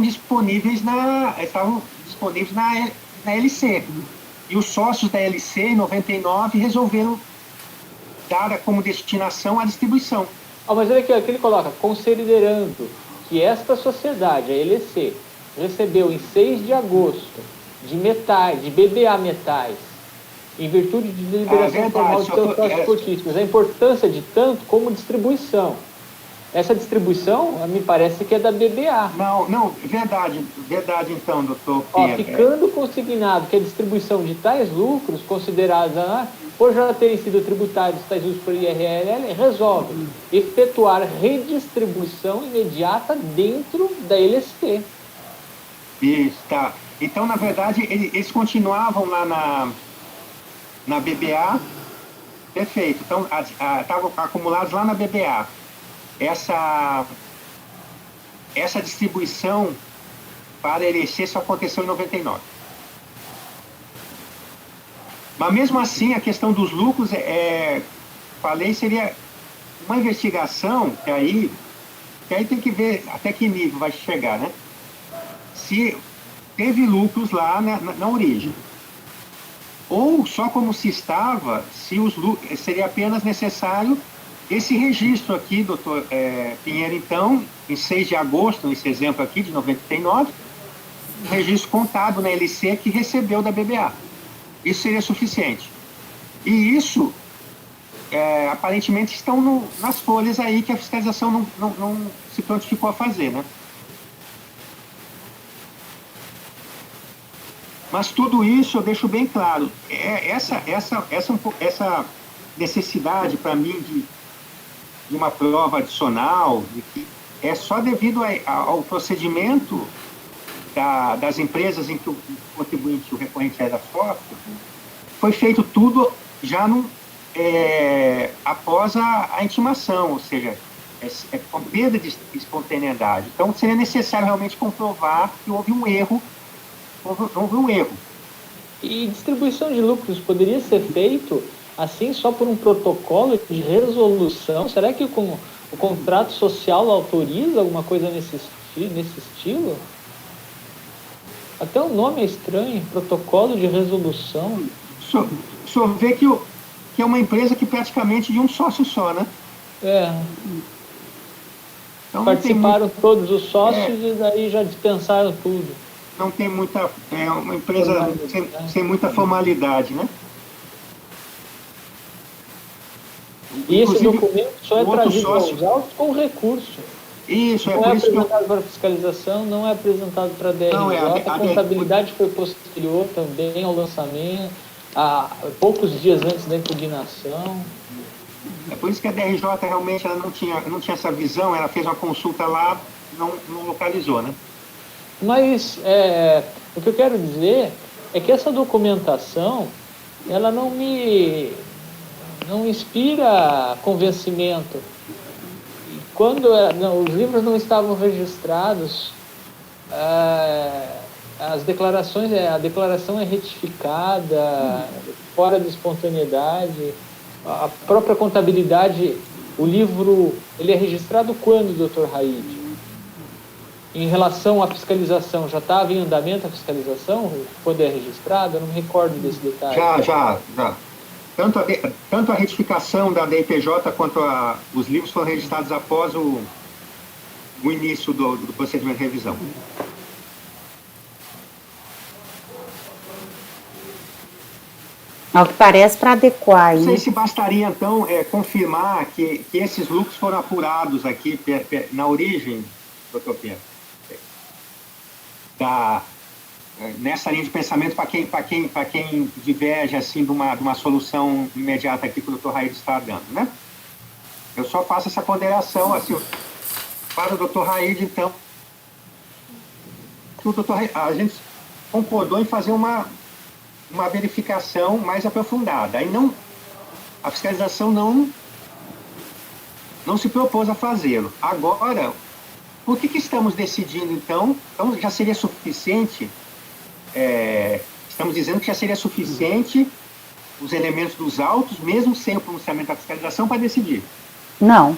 disponíveis na LC. E os sócios da LC, em 99, resolveram dar como destinação a distribuição. Mas olha aqui, aqui ele coloca, considerando que esta sociedade, a LC, recebeu em 6 de agosto de BBA Metais, em virtude de deliberação formal de seus sócios cotistas, a importância de tanto como distribuição. Essa distribuição, me parece que é da BBA. Não, verdade então, doutor Ó, Pierre. ficando consignado que a distribuição de tais lucros, considerados por já terem sido tributados tais lucros por IRL, resolve efetuar redistribuição imediata dentro da LST. Isso, tá. Então, na verdade, eles continuavam lá na BBA, perfeito. Então, estavam acumulados lá na BBA. Essa distribuição para a LC só aconteceu em 99. Mas mesmo assim, a questão dos lucros, falei, seria uma investigação que aí tem que ver até que nível vai chegar, né? Se teve lucros lá na origem. Ou só como se estava, se os lucros, seria apenas necessário esse registro aqui, doutor Pinheiro, então, em 6 de agosto, nesse exemplo aqui, de 99, um registro contábil na LC que recebeu da BBA. Isso seria suficiente. E isso, aparentemente, estão nas folhas aí que a fiscalização não se prontificou a fazer, né? Mas tudo isso eu deixo bem claro. Essa necessidade, para mim, de uma prova adicional, é só devido ao procedimento das empresas em que o contribuinte, o recorrente era sócio, foi feito tudo já após a intimação, ou seja, com perda de espontaneidade. Então, seria necessário realmente comprovar que houve um erro. E distribuição de lucros poderia ser feito assim só por um protocolo de resolução? Será que o contrato social autoriza alguma coisa nesse estilo? Até o nome é estranho, protocolo de resolução. O senhor vê que é uma empresa que praticamente de um sócio só, né? Então, participaram todos os sócios e daí já dispensaram tudo. Não tem muita... É uma empresa sem muita formalidade, né? E esse documento só é trazido aos autos com recurso. Isso, não é apresentado para fiscalização, não é apresentado para a DRJ, a contabilidade foi posterior também ao lançamento, poucos dias antes da impugnação. É por isso que a DRJ realmente ela não tinha essa visão, ela fez uma consulta lá, não localizou, né? Mas o que eu quero dizer é que essa documentação, ela não me inspira convencimento. Quando os livros não estavam registrados, as declarações, a declaração é retificada, fora de espontaneidade, a própria contabilidade, o livro, ele é registrado quando, doutor Raide? Em relação à fiscalização, já estava em andamento a fiscalização, quando é registrado? Eu não me recordo desse detalhe. Já. Tanto a retificação da DIPJ quanto os livros foram registrados após o início do procedimento de revisão. Ao que parece, para adequar. Não sei se bastaria, então, confirmar que esses lucros foram apurados aqui na origem, doutor Pierre, nessa linha de pensamento, para quem diverge assim, de uma solução imediata aqui que o doutor Raide está dando, né? Eu só faço essa ponderação assim, para o doutor Raide, então, a gente concordou em fazer uma verificação mais aprofundada. Aí a fiscalização não se propôs a fazê-lo. Agora, por que estamos decidindo, então? Então, já seria suficiente, estamos dizendo que já seria suficiente os elementos dos autos, mesmo sem o pronunciamento da fiscalização, para decidir. Não.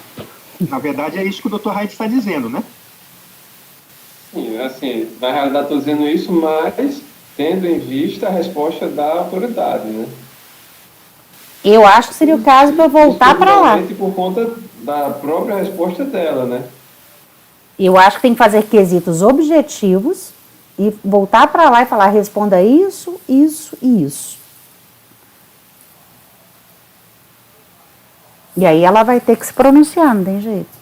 Na verdade, é isso que o doutor Raide está dizendo, né? Sim, assim, na realidade estou dizendo isso, mas tendo em vista a resposta da autoridade, né? Eu acho que seria o caso para voltar para lá. Por conta da própria resposta dela, né? Eu acho que tem que fazer quesitos objetivos e voltar para lá e falar, responda isso, isso e isso. E aí ela vai ter que se pronunciar, não tem jeito.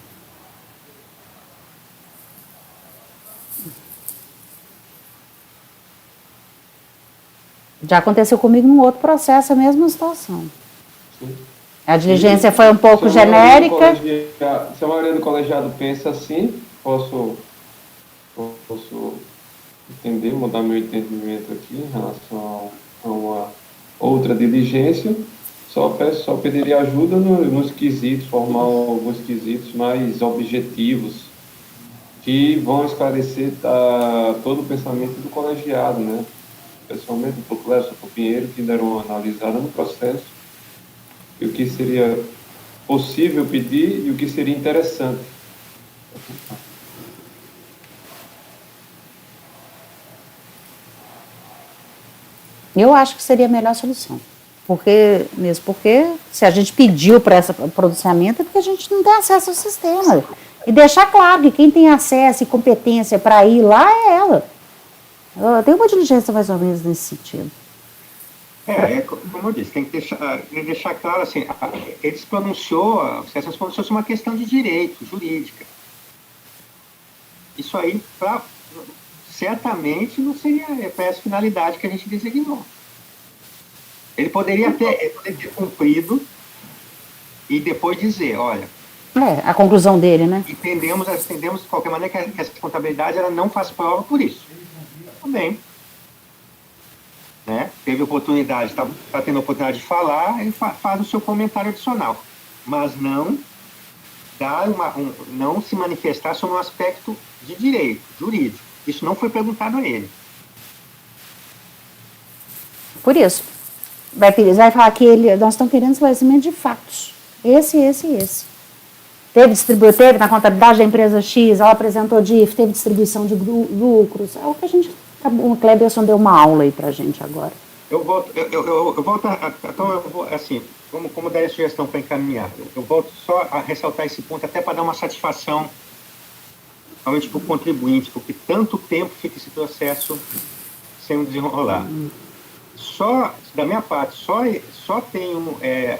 Já aconteceu comigo num outro processo, a mesma situação. Sim. A diligência foi um pouco Se a maioria do genérica. se a maioria do colegiado pensa assim, posso entender, mudar meu entendimento aqui em relação a uma outra diligência. Só pediria ajuda nos quesitos, formar alguns quesitos mais objetivos, que vão esclarecer todo o pensamento do colegiado, né? Pessoalmente, o Dr. Clécio, o Pinheiro, que deram uma analisada no processo, e o que seria possível pedir e o que seria interessante. Eu acho que seria a melhor solução. Mesmo porque se a gente pediu para esse pronunciamento é porque a gente não tem acesso ao sistema. E deixar claro que quem tem acesso e competência para ir lá é ela. Tem uma diligência mais ou menos nesse sentido. Como eu disse, tem que deixar claro assim, ele se pronunciou, a associação se pronunciou sobre uma questão de direito, jurídica. Isso aí, certamente, não seria para essa finalidade que a gente designou. Ele poderia ter cumprido e depois dizer, olha... A conclusão dele, né? Entendemos de qualquer maneira que essa contabilidade ela não faz prova por isso. Tudo bem. Né? Teve oportunidade, está tendo oportunidade de falar, ele faz o seu comentário adicional. Mas não não se manifestar sobre um aspecto de direito, jurídico. Isso não foi perguntado a ele. Por isso, vai falar que nós estamos querendo esclarecimento de fatos. Esse. Teve na contabilidade da empresa X, ela apresentou DIF, teve distribuição de lucros. É o que o Cleberson deu uma aula aí pra gente agora. Eu volto assim, como dar a sugestão para encaminhar. Eu volto só a ressaltar esse ponto, até para dar uma satisfação, realmente para o contribuinte, porque tanto tempo fica esse processo sem desenrolar. Da minha parte, só tenho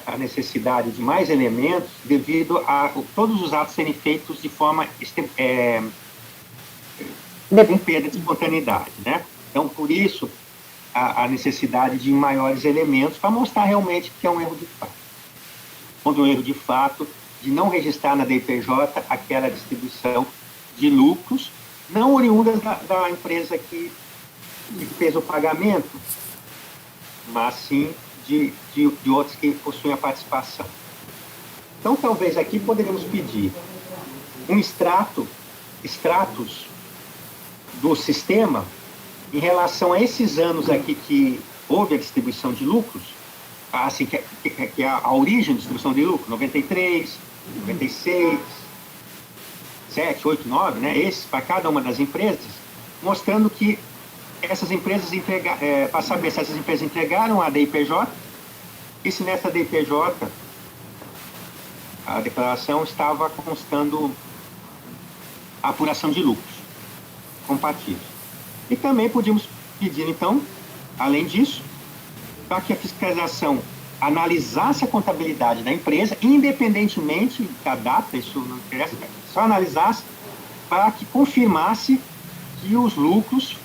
a necessidade de mais elementos devido a todos os atos serem feitos de forma com perda de espontaneidade, né? Então, por isso, a necessidade de maiores elementos para mostrar realmente que é um erro de fato. Quando um erro de fato de não registrar na DPJ aquela distribuição de lucros não oriundas da empresa que fez o pagamento, mas sim de outros que possuem a participação. Então, talvez aqui poderíamos pedir um extratos do sistema em relação a esses anos aqui que houve a distribuição de lucros, assim, que é a origem da distribuição de lucros, 93, 96, 7, 8, 9, né? Esses para cada uma das empresas, mostrando que essas empresas para saber se essas empresas entregaram a DIPJ e se nessa DIPJ a declaração estava constando a apuração de lucros compatíveis. E também podíamos pedir, então, além disso, para que a fiscalização analisasse a contabilidade da empresa, independentemente da data, isso não interessa, só analisasse para que confirmasse que os lucros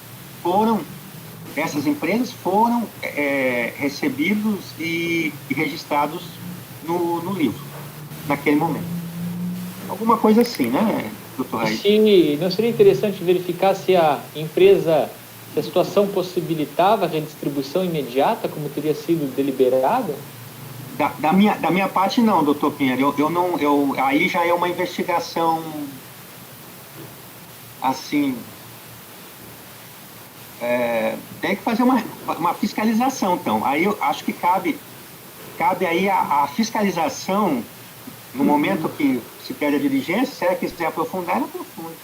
dessas empresas foram recebidos e registrados no livro, naquele momento. Alguma coisa assim, né, doutor Raíssa? Sim, não seria interessante verificar se a situação possibilitava a redistribuição imediata, como teria sido deliberada? Da minha parte, não, doutor Pinheiro. Aí já é uma investigação, assim, tem que fazer uma fiscalização, então. Aí eu acho que cabe aí a fiscalização, no momento que se pede a diligência, se ela quiser aprofundar, ela aprofunda,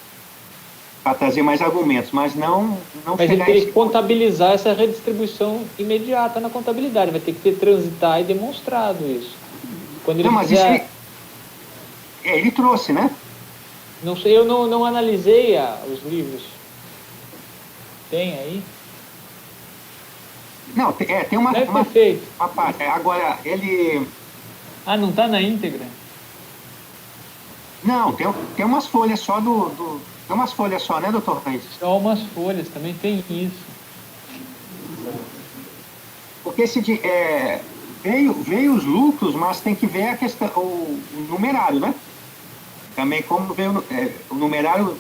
para trazer mais argumentos, mas não mas ele teria que contabilizar essa redistribuição imediata na contabilidade, vai ter que transitar e demonstrado isso. Quando ele quiser... isso ele trouxe, né? Não sei, eu não analisei os livros. Tem aí? Não, tem uma... Deve ter feito. Uma parte. Agora, ele... Ah, não está na íntegra? Não, tem umas folhas só tem umas folhas só, né, doutor Reis? Só umas folhas, também tem isso. porque veio os lucros, mas tem que ver a questão, o numerário, né? Também como veio o numerário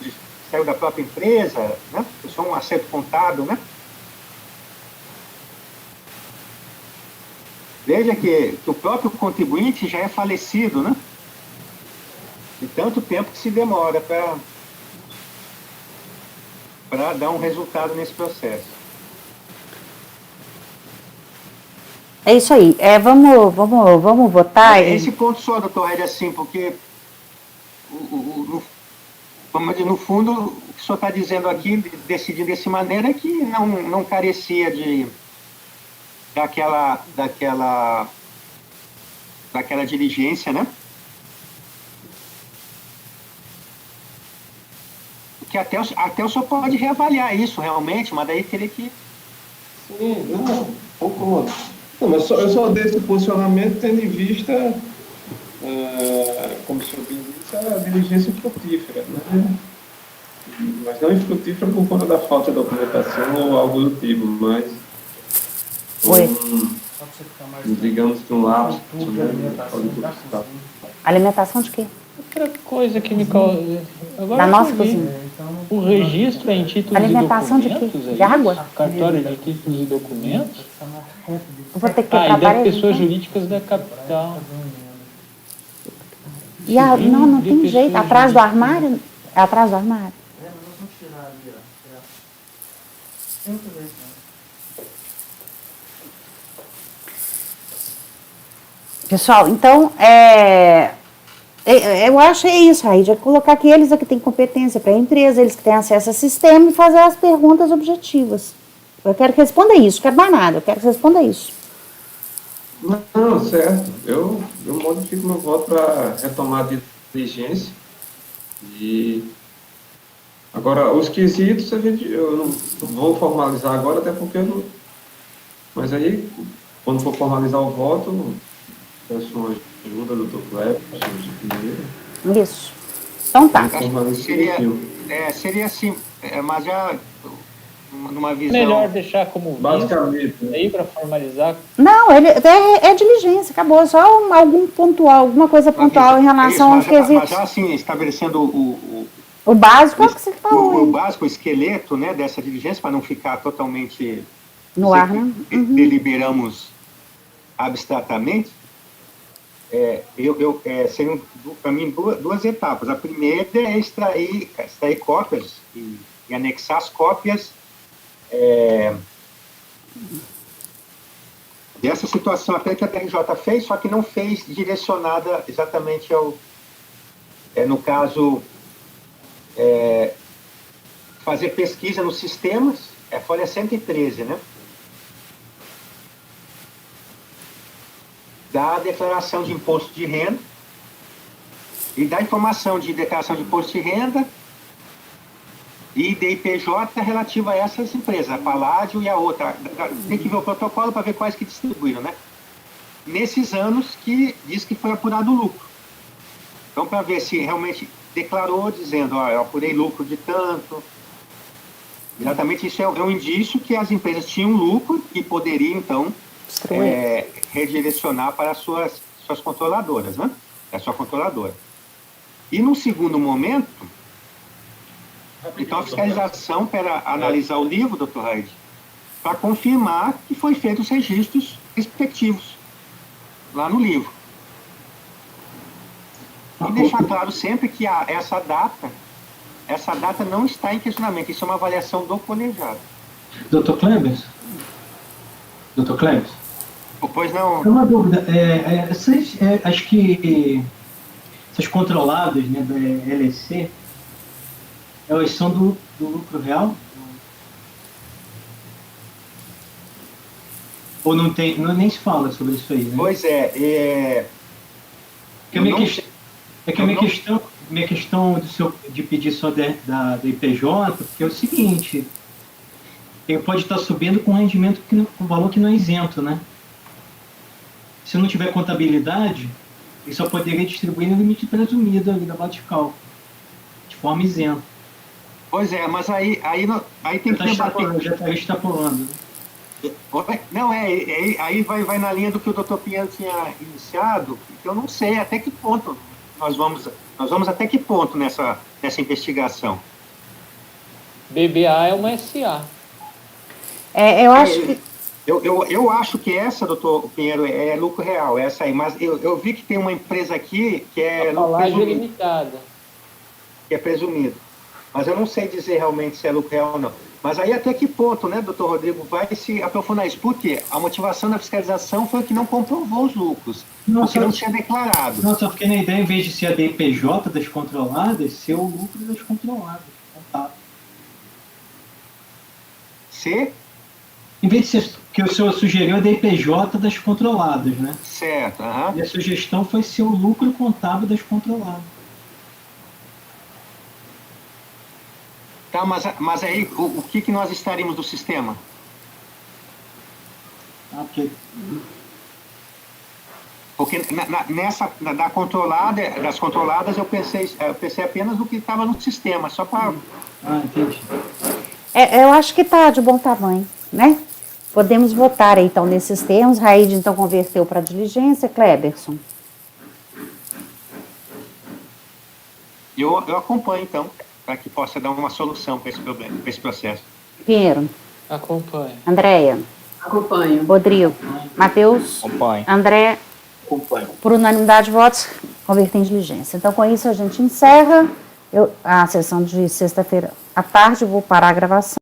saiu da própria empresa, né? É só um acerto contábil, né? Veja que o próprio contribuinte já é falecido, né? De tanto tempo que se demora para dar um resultado nesse processo. É isso aí. Vamos votar. Esse ponto só, doutor Red, assim, porque vamos dizer, no fundo, o que o senhor está dizendo aqui, decidir dessa maneira, é que não carecia daquela diligência, né? Que até o senhor pode reavaliar isso realmente, mas daí teria que... Sim, não, concordo. Não, mas eu só dei esse posicionamento tendo em vista, como o senhor bem disse, a diligência frutífera, né? Mas não infrutífera por conta da falta de documentação ou algo do tipo, mas digamos que um lapso, né? Alimentação de quê? Outra coisa que me causa... Agora Da nossa eu vi. cozinha. O registro é em títulos Alimentação e de quê? documentos, De água? isso? Cartório de títulos e documentos? Eu vou ter que E quebrar a das parede, pessoas então? jurídicas da capital. Não tem de jeito. pessoas Atrás do jurídicas. armário? É atrás do armário? Pessoal, então, eu acho isso, Raíde, é colocar que eles é que têm competência para a empresa, eles que têm acesso ao sistema e fazer as perguntas objetivas. Eu quero que responda isso, quero mais nada, eu quero que você responda isso. Não, certo. Eu modifico meu voto para retomar a diligência. E agora, os quesitos, eu não vou formalizar agora, até porque eu não... Mas aí, quando for formalizar o voto, peço uma ajuda do Dr. Cleber, de primeiro. Isso. Então tá. Seria assim, mas já numa visão... Melhor deixar como Basicamente, visto, aí para formalizar. Não, é diligência, acabou, só algum pontual, alguma coisa pontual em relação aos quesitos. Mas já assim, estabelecendo O básico é o que você falou. o básico, o esqueleto, né, dessa diligência, para não ficar totalmente... No ar, né? Deliberamos abstratamente. Seriam, para mim, duas etapas. A primeira é extrair cópias e anexar as cópias dessa situação até que a TRJ fez, só que não fez direcionada exatamente no caso, fazer pesquisa nos sistemas, folha 113, né? Da declaração de imposto de renda e da informação de declaração de imposto de renda e DIPJ relativa a essas empresas, a Paládio e a outra. Tem que ver o protocolo para ver quais que distribuíram, né? Nesses anos que diz que foi apurado o lucro. Então, para ver se realmente declarou, dizendo, eu apurei lucro de tanto. Exatamente, isso é um indício que as empresas tinham lucro e poderiam, então, redirecionar para as suas controladoras, né? A sua controladora. E, num segundo momento, então, a fiscalização para analisar o livro, doutor Raid, para confirmar que foi feito os registros respectivos lá no livro. E deixar claro sempre que essa data não está em questionamento, isso é uma avaliação do colegiado. Doutor Clebers? Doutor Clebers? Pois não. Uma dúvida, acho que essas controladas, né, da LEC, elas são do lucro real? Ou não tem, nem se fala sobre isso aí, né? Pois Porque minha questão de pedir só da IPJ, porque é o seguinte, ele pode estar subindo com rendimento com valor que não é isento, né? Se não tiver contabilidade, ele só poderia distribuir no limite presumido ali da Batical, de forma isenta. Pois mas aí tem que debater. Já está extrapolando. Não, aí vai na linha do que o doutor Pinheiro tinha iniciado, que eu não sei até que ponto nós vamos até que ponto nessa investigação. BBA é uma SA. Eu acho que... Eu acho que essa, doutor Pinheiro, é lucro real, essa aí, mas eu vi que tem uma empresa aqui que é A lucro falagem presumido, limitada. que é presumido. Mas eu não sei dizer realmente se é lucro real ou não. Mas aí até que ponto, né, doutor Rodrigo, vai se aprofundar isso? Porque a motivação da fiscalização foi o que não comprovou os lucros, o que não tinha declarado. Não, só porque na ideia, em vez de ser a DPJ das controladas, ser o lucro das controladas. Tá. Se? Em vez de ser que o senhor sugeriu a DPJ das controladas, né? Certo, aham. E a sugestão foi ser o lucro contábil das controladas. Tá, mas aí o que nós estaríamos do sistema? Ok. Porque das controladas eu pensei apenas no que estava no sistema, só para... Entendi. Eu acho que está de bom tamanho, né? Podemos votar aí, então, nesses termos. Raíde, então, converteu para diligência. Cleberson? Eu acompanho, então, para que possa dar uma solução para esse problema, para esse processo. Pinheiro? Acompanha. Andréia? Acompanho. Rodrigo? Matheus? Acompanho. André? Acompanho. Por unanimidade de votos, converter em diligência. Então, com isso, a gente encerra a sessão de sexta-feira à tarde. Vou parar a gravação.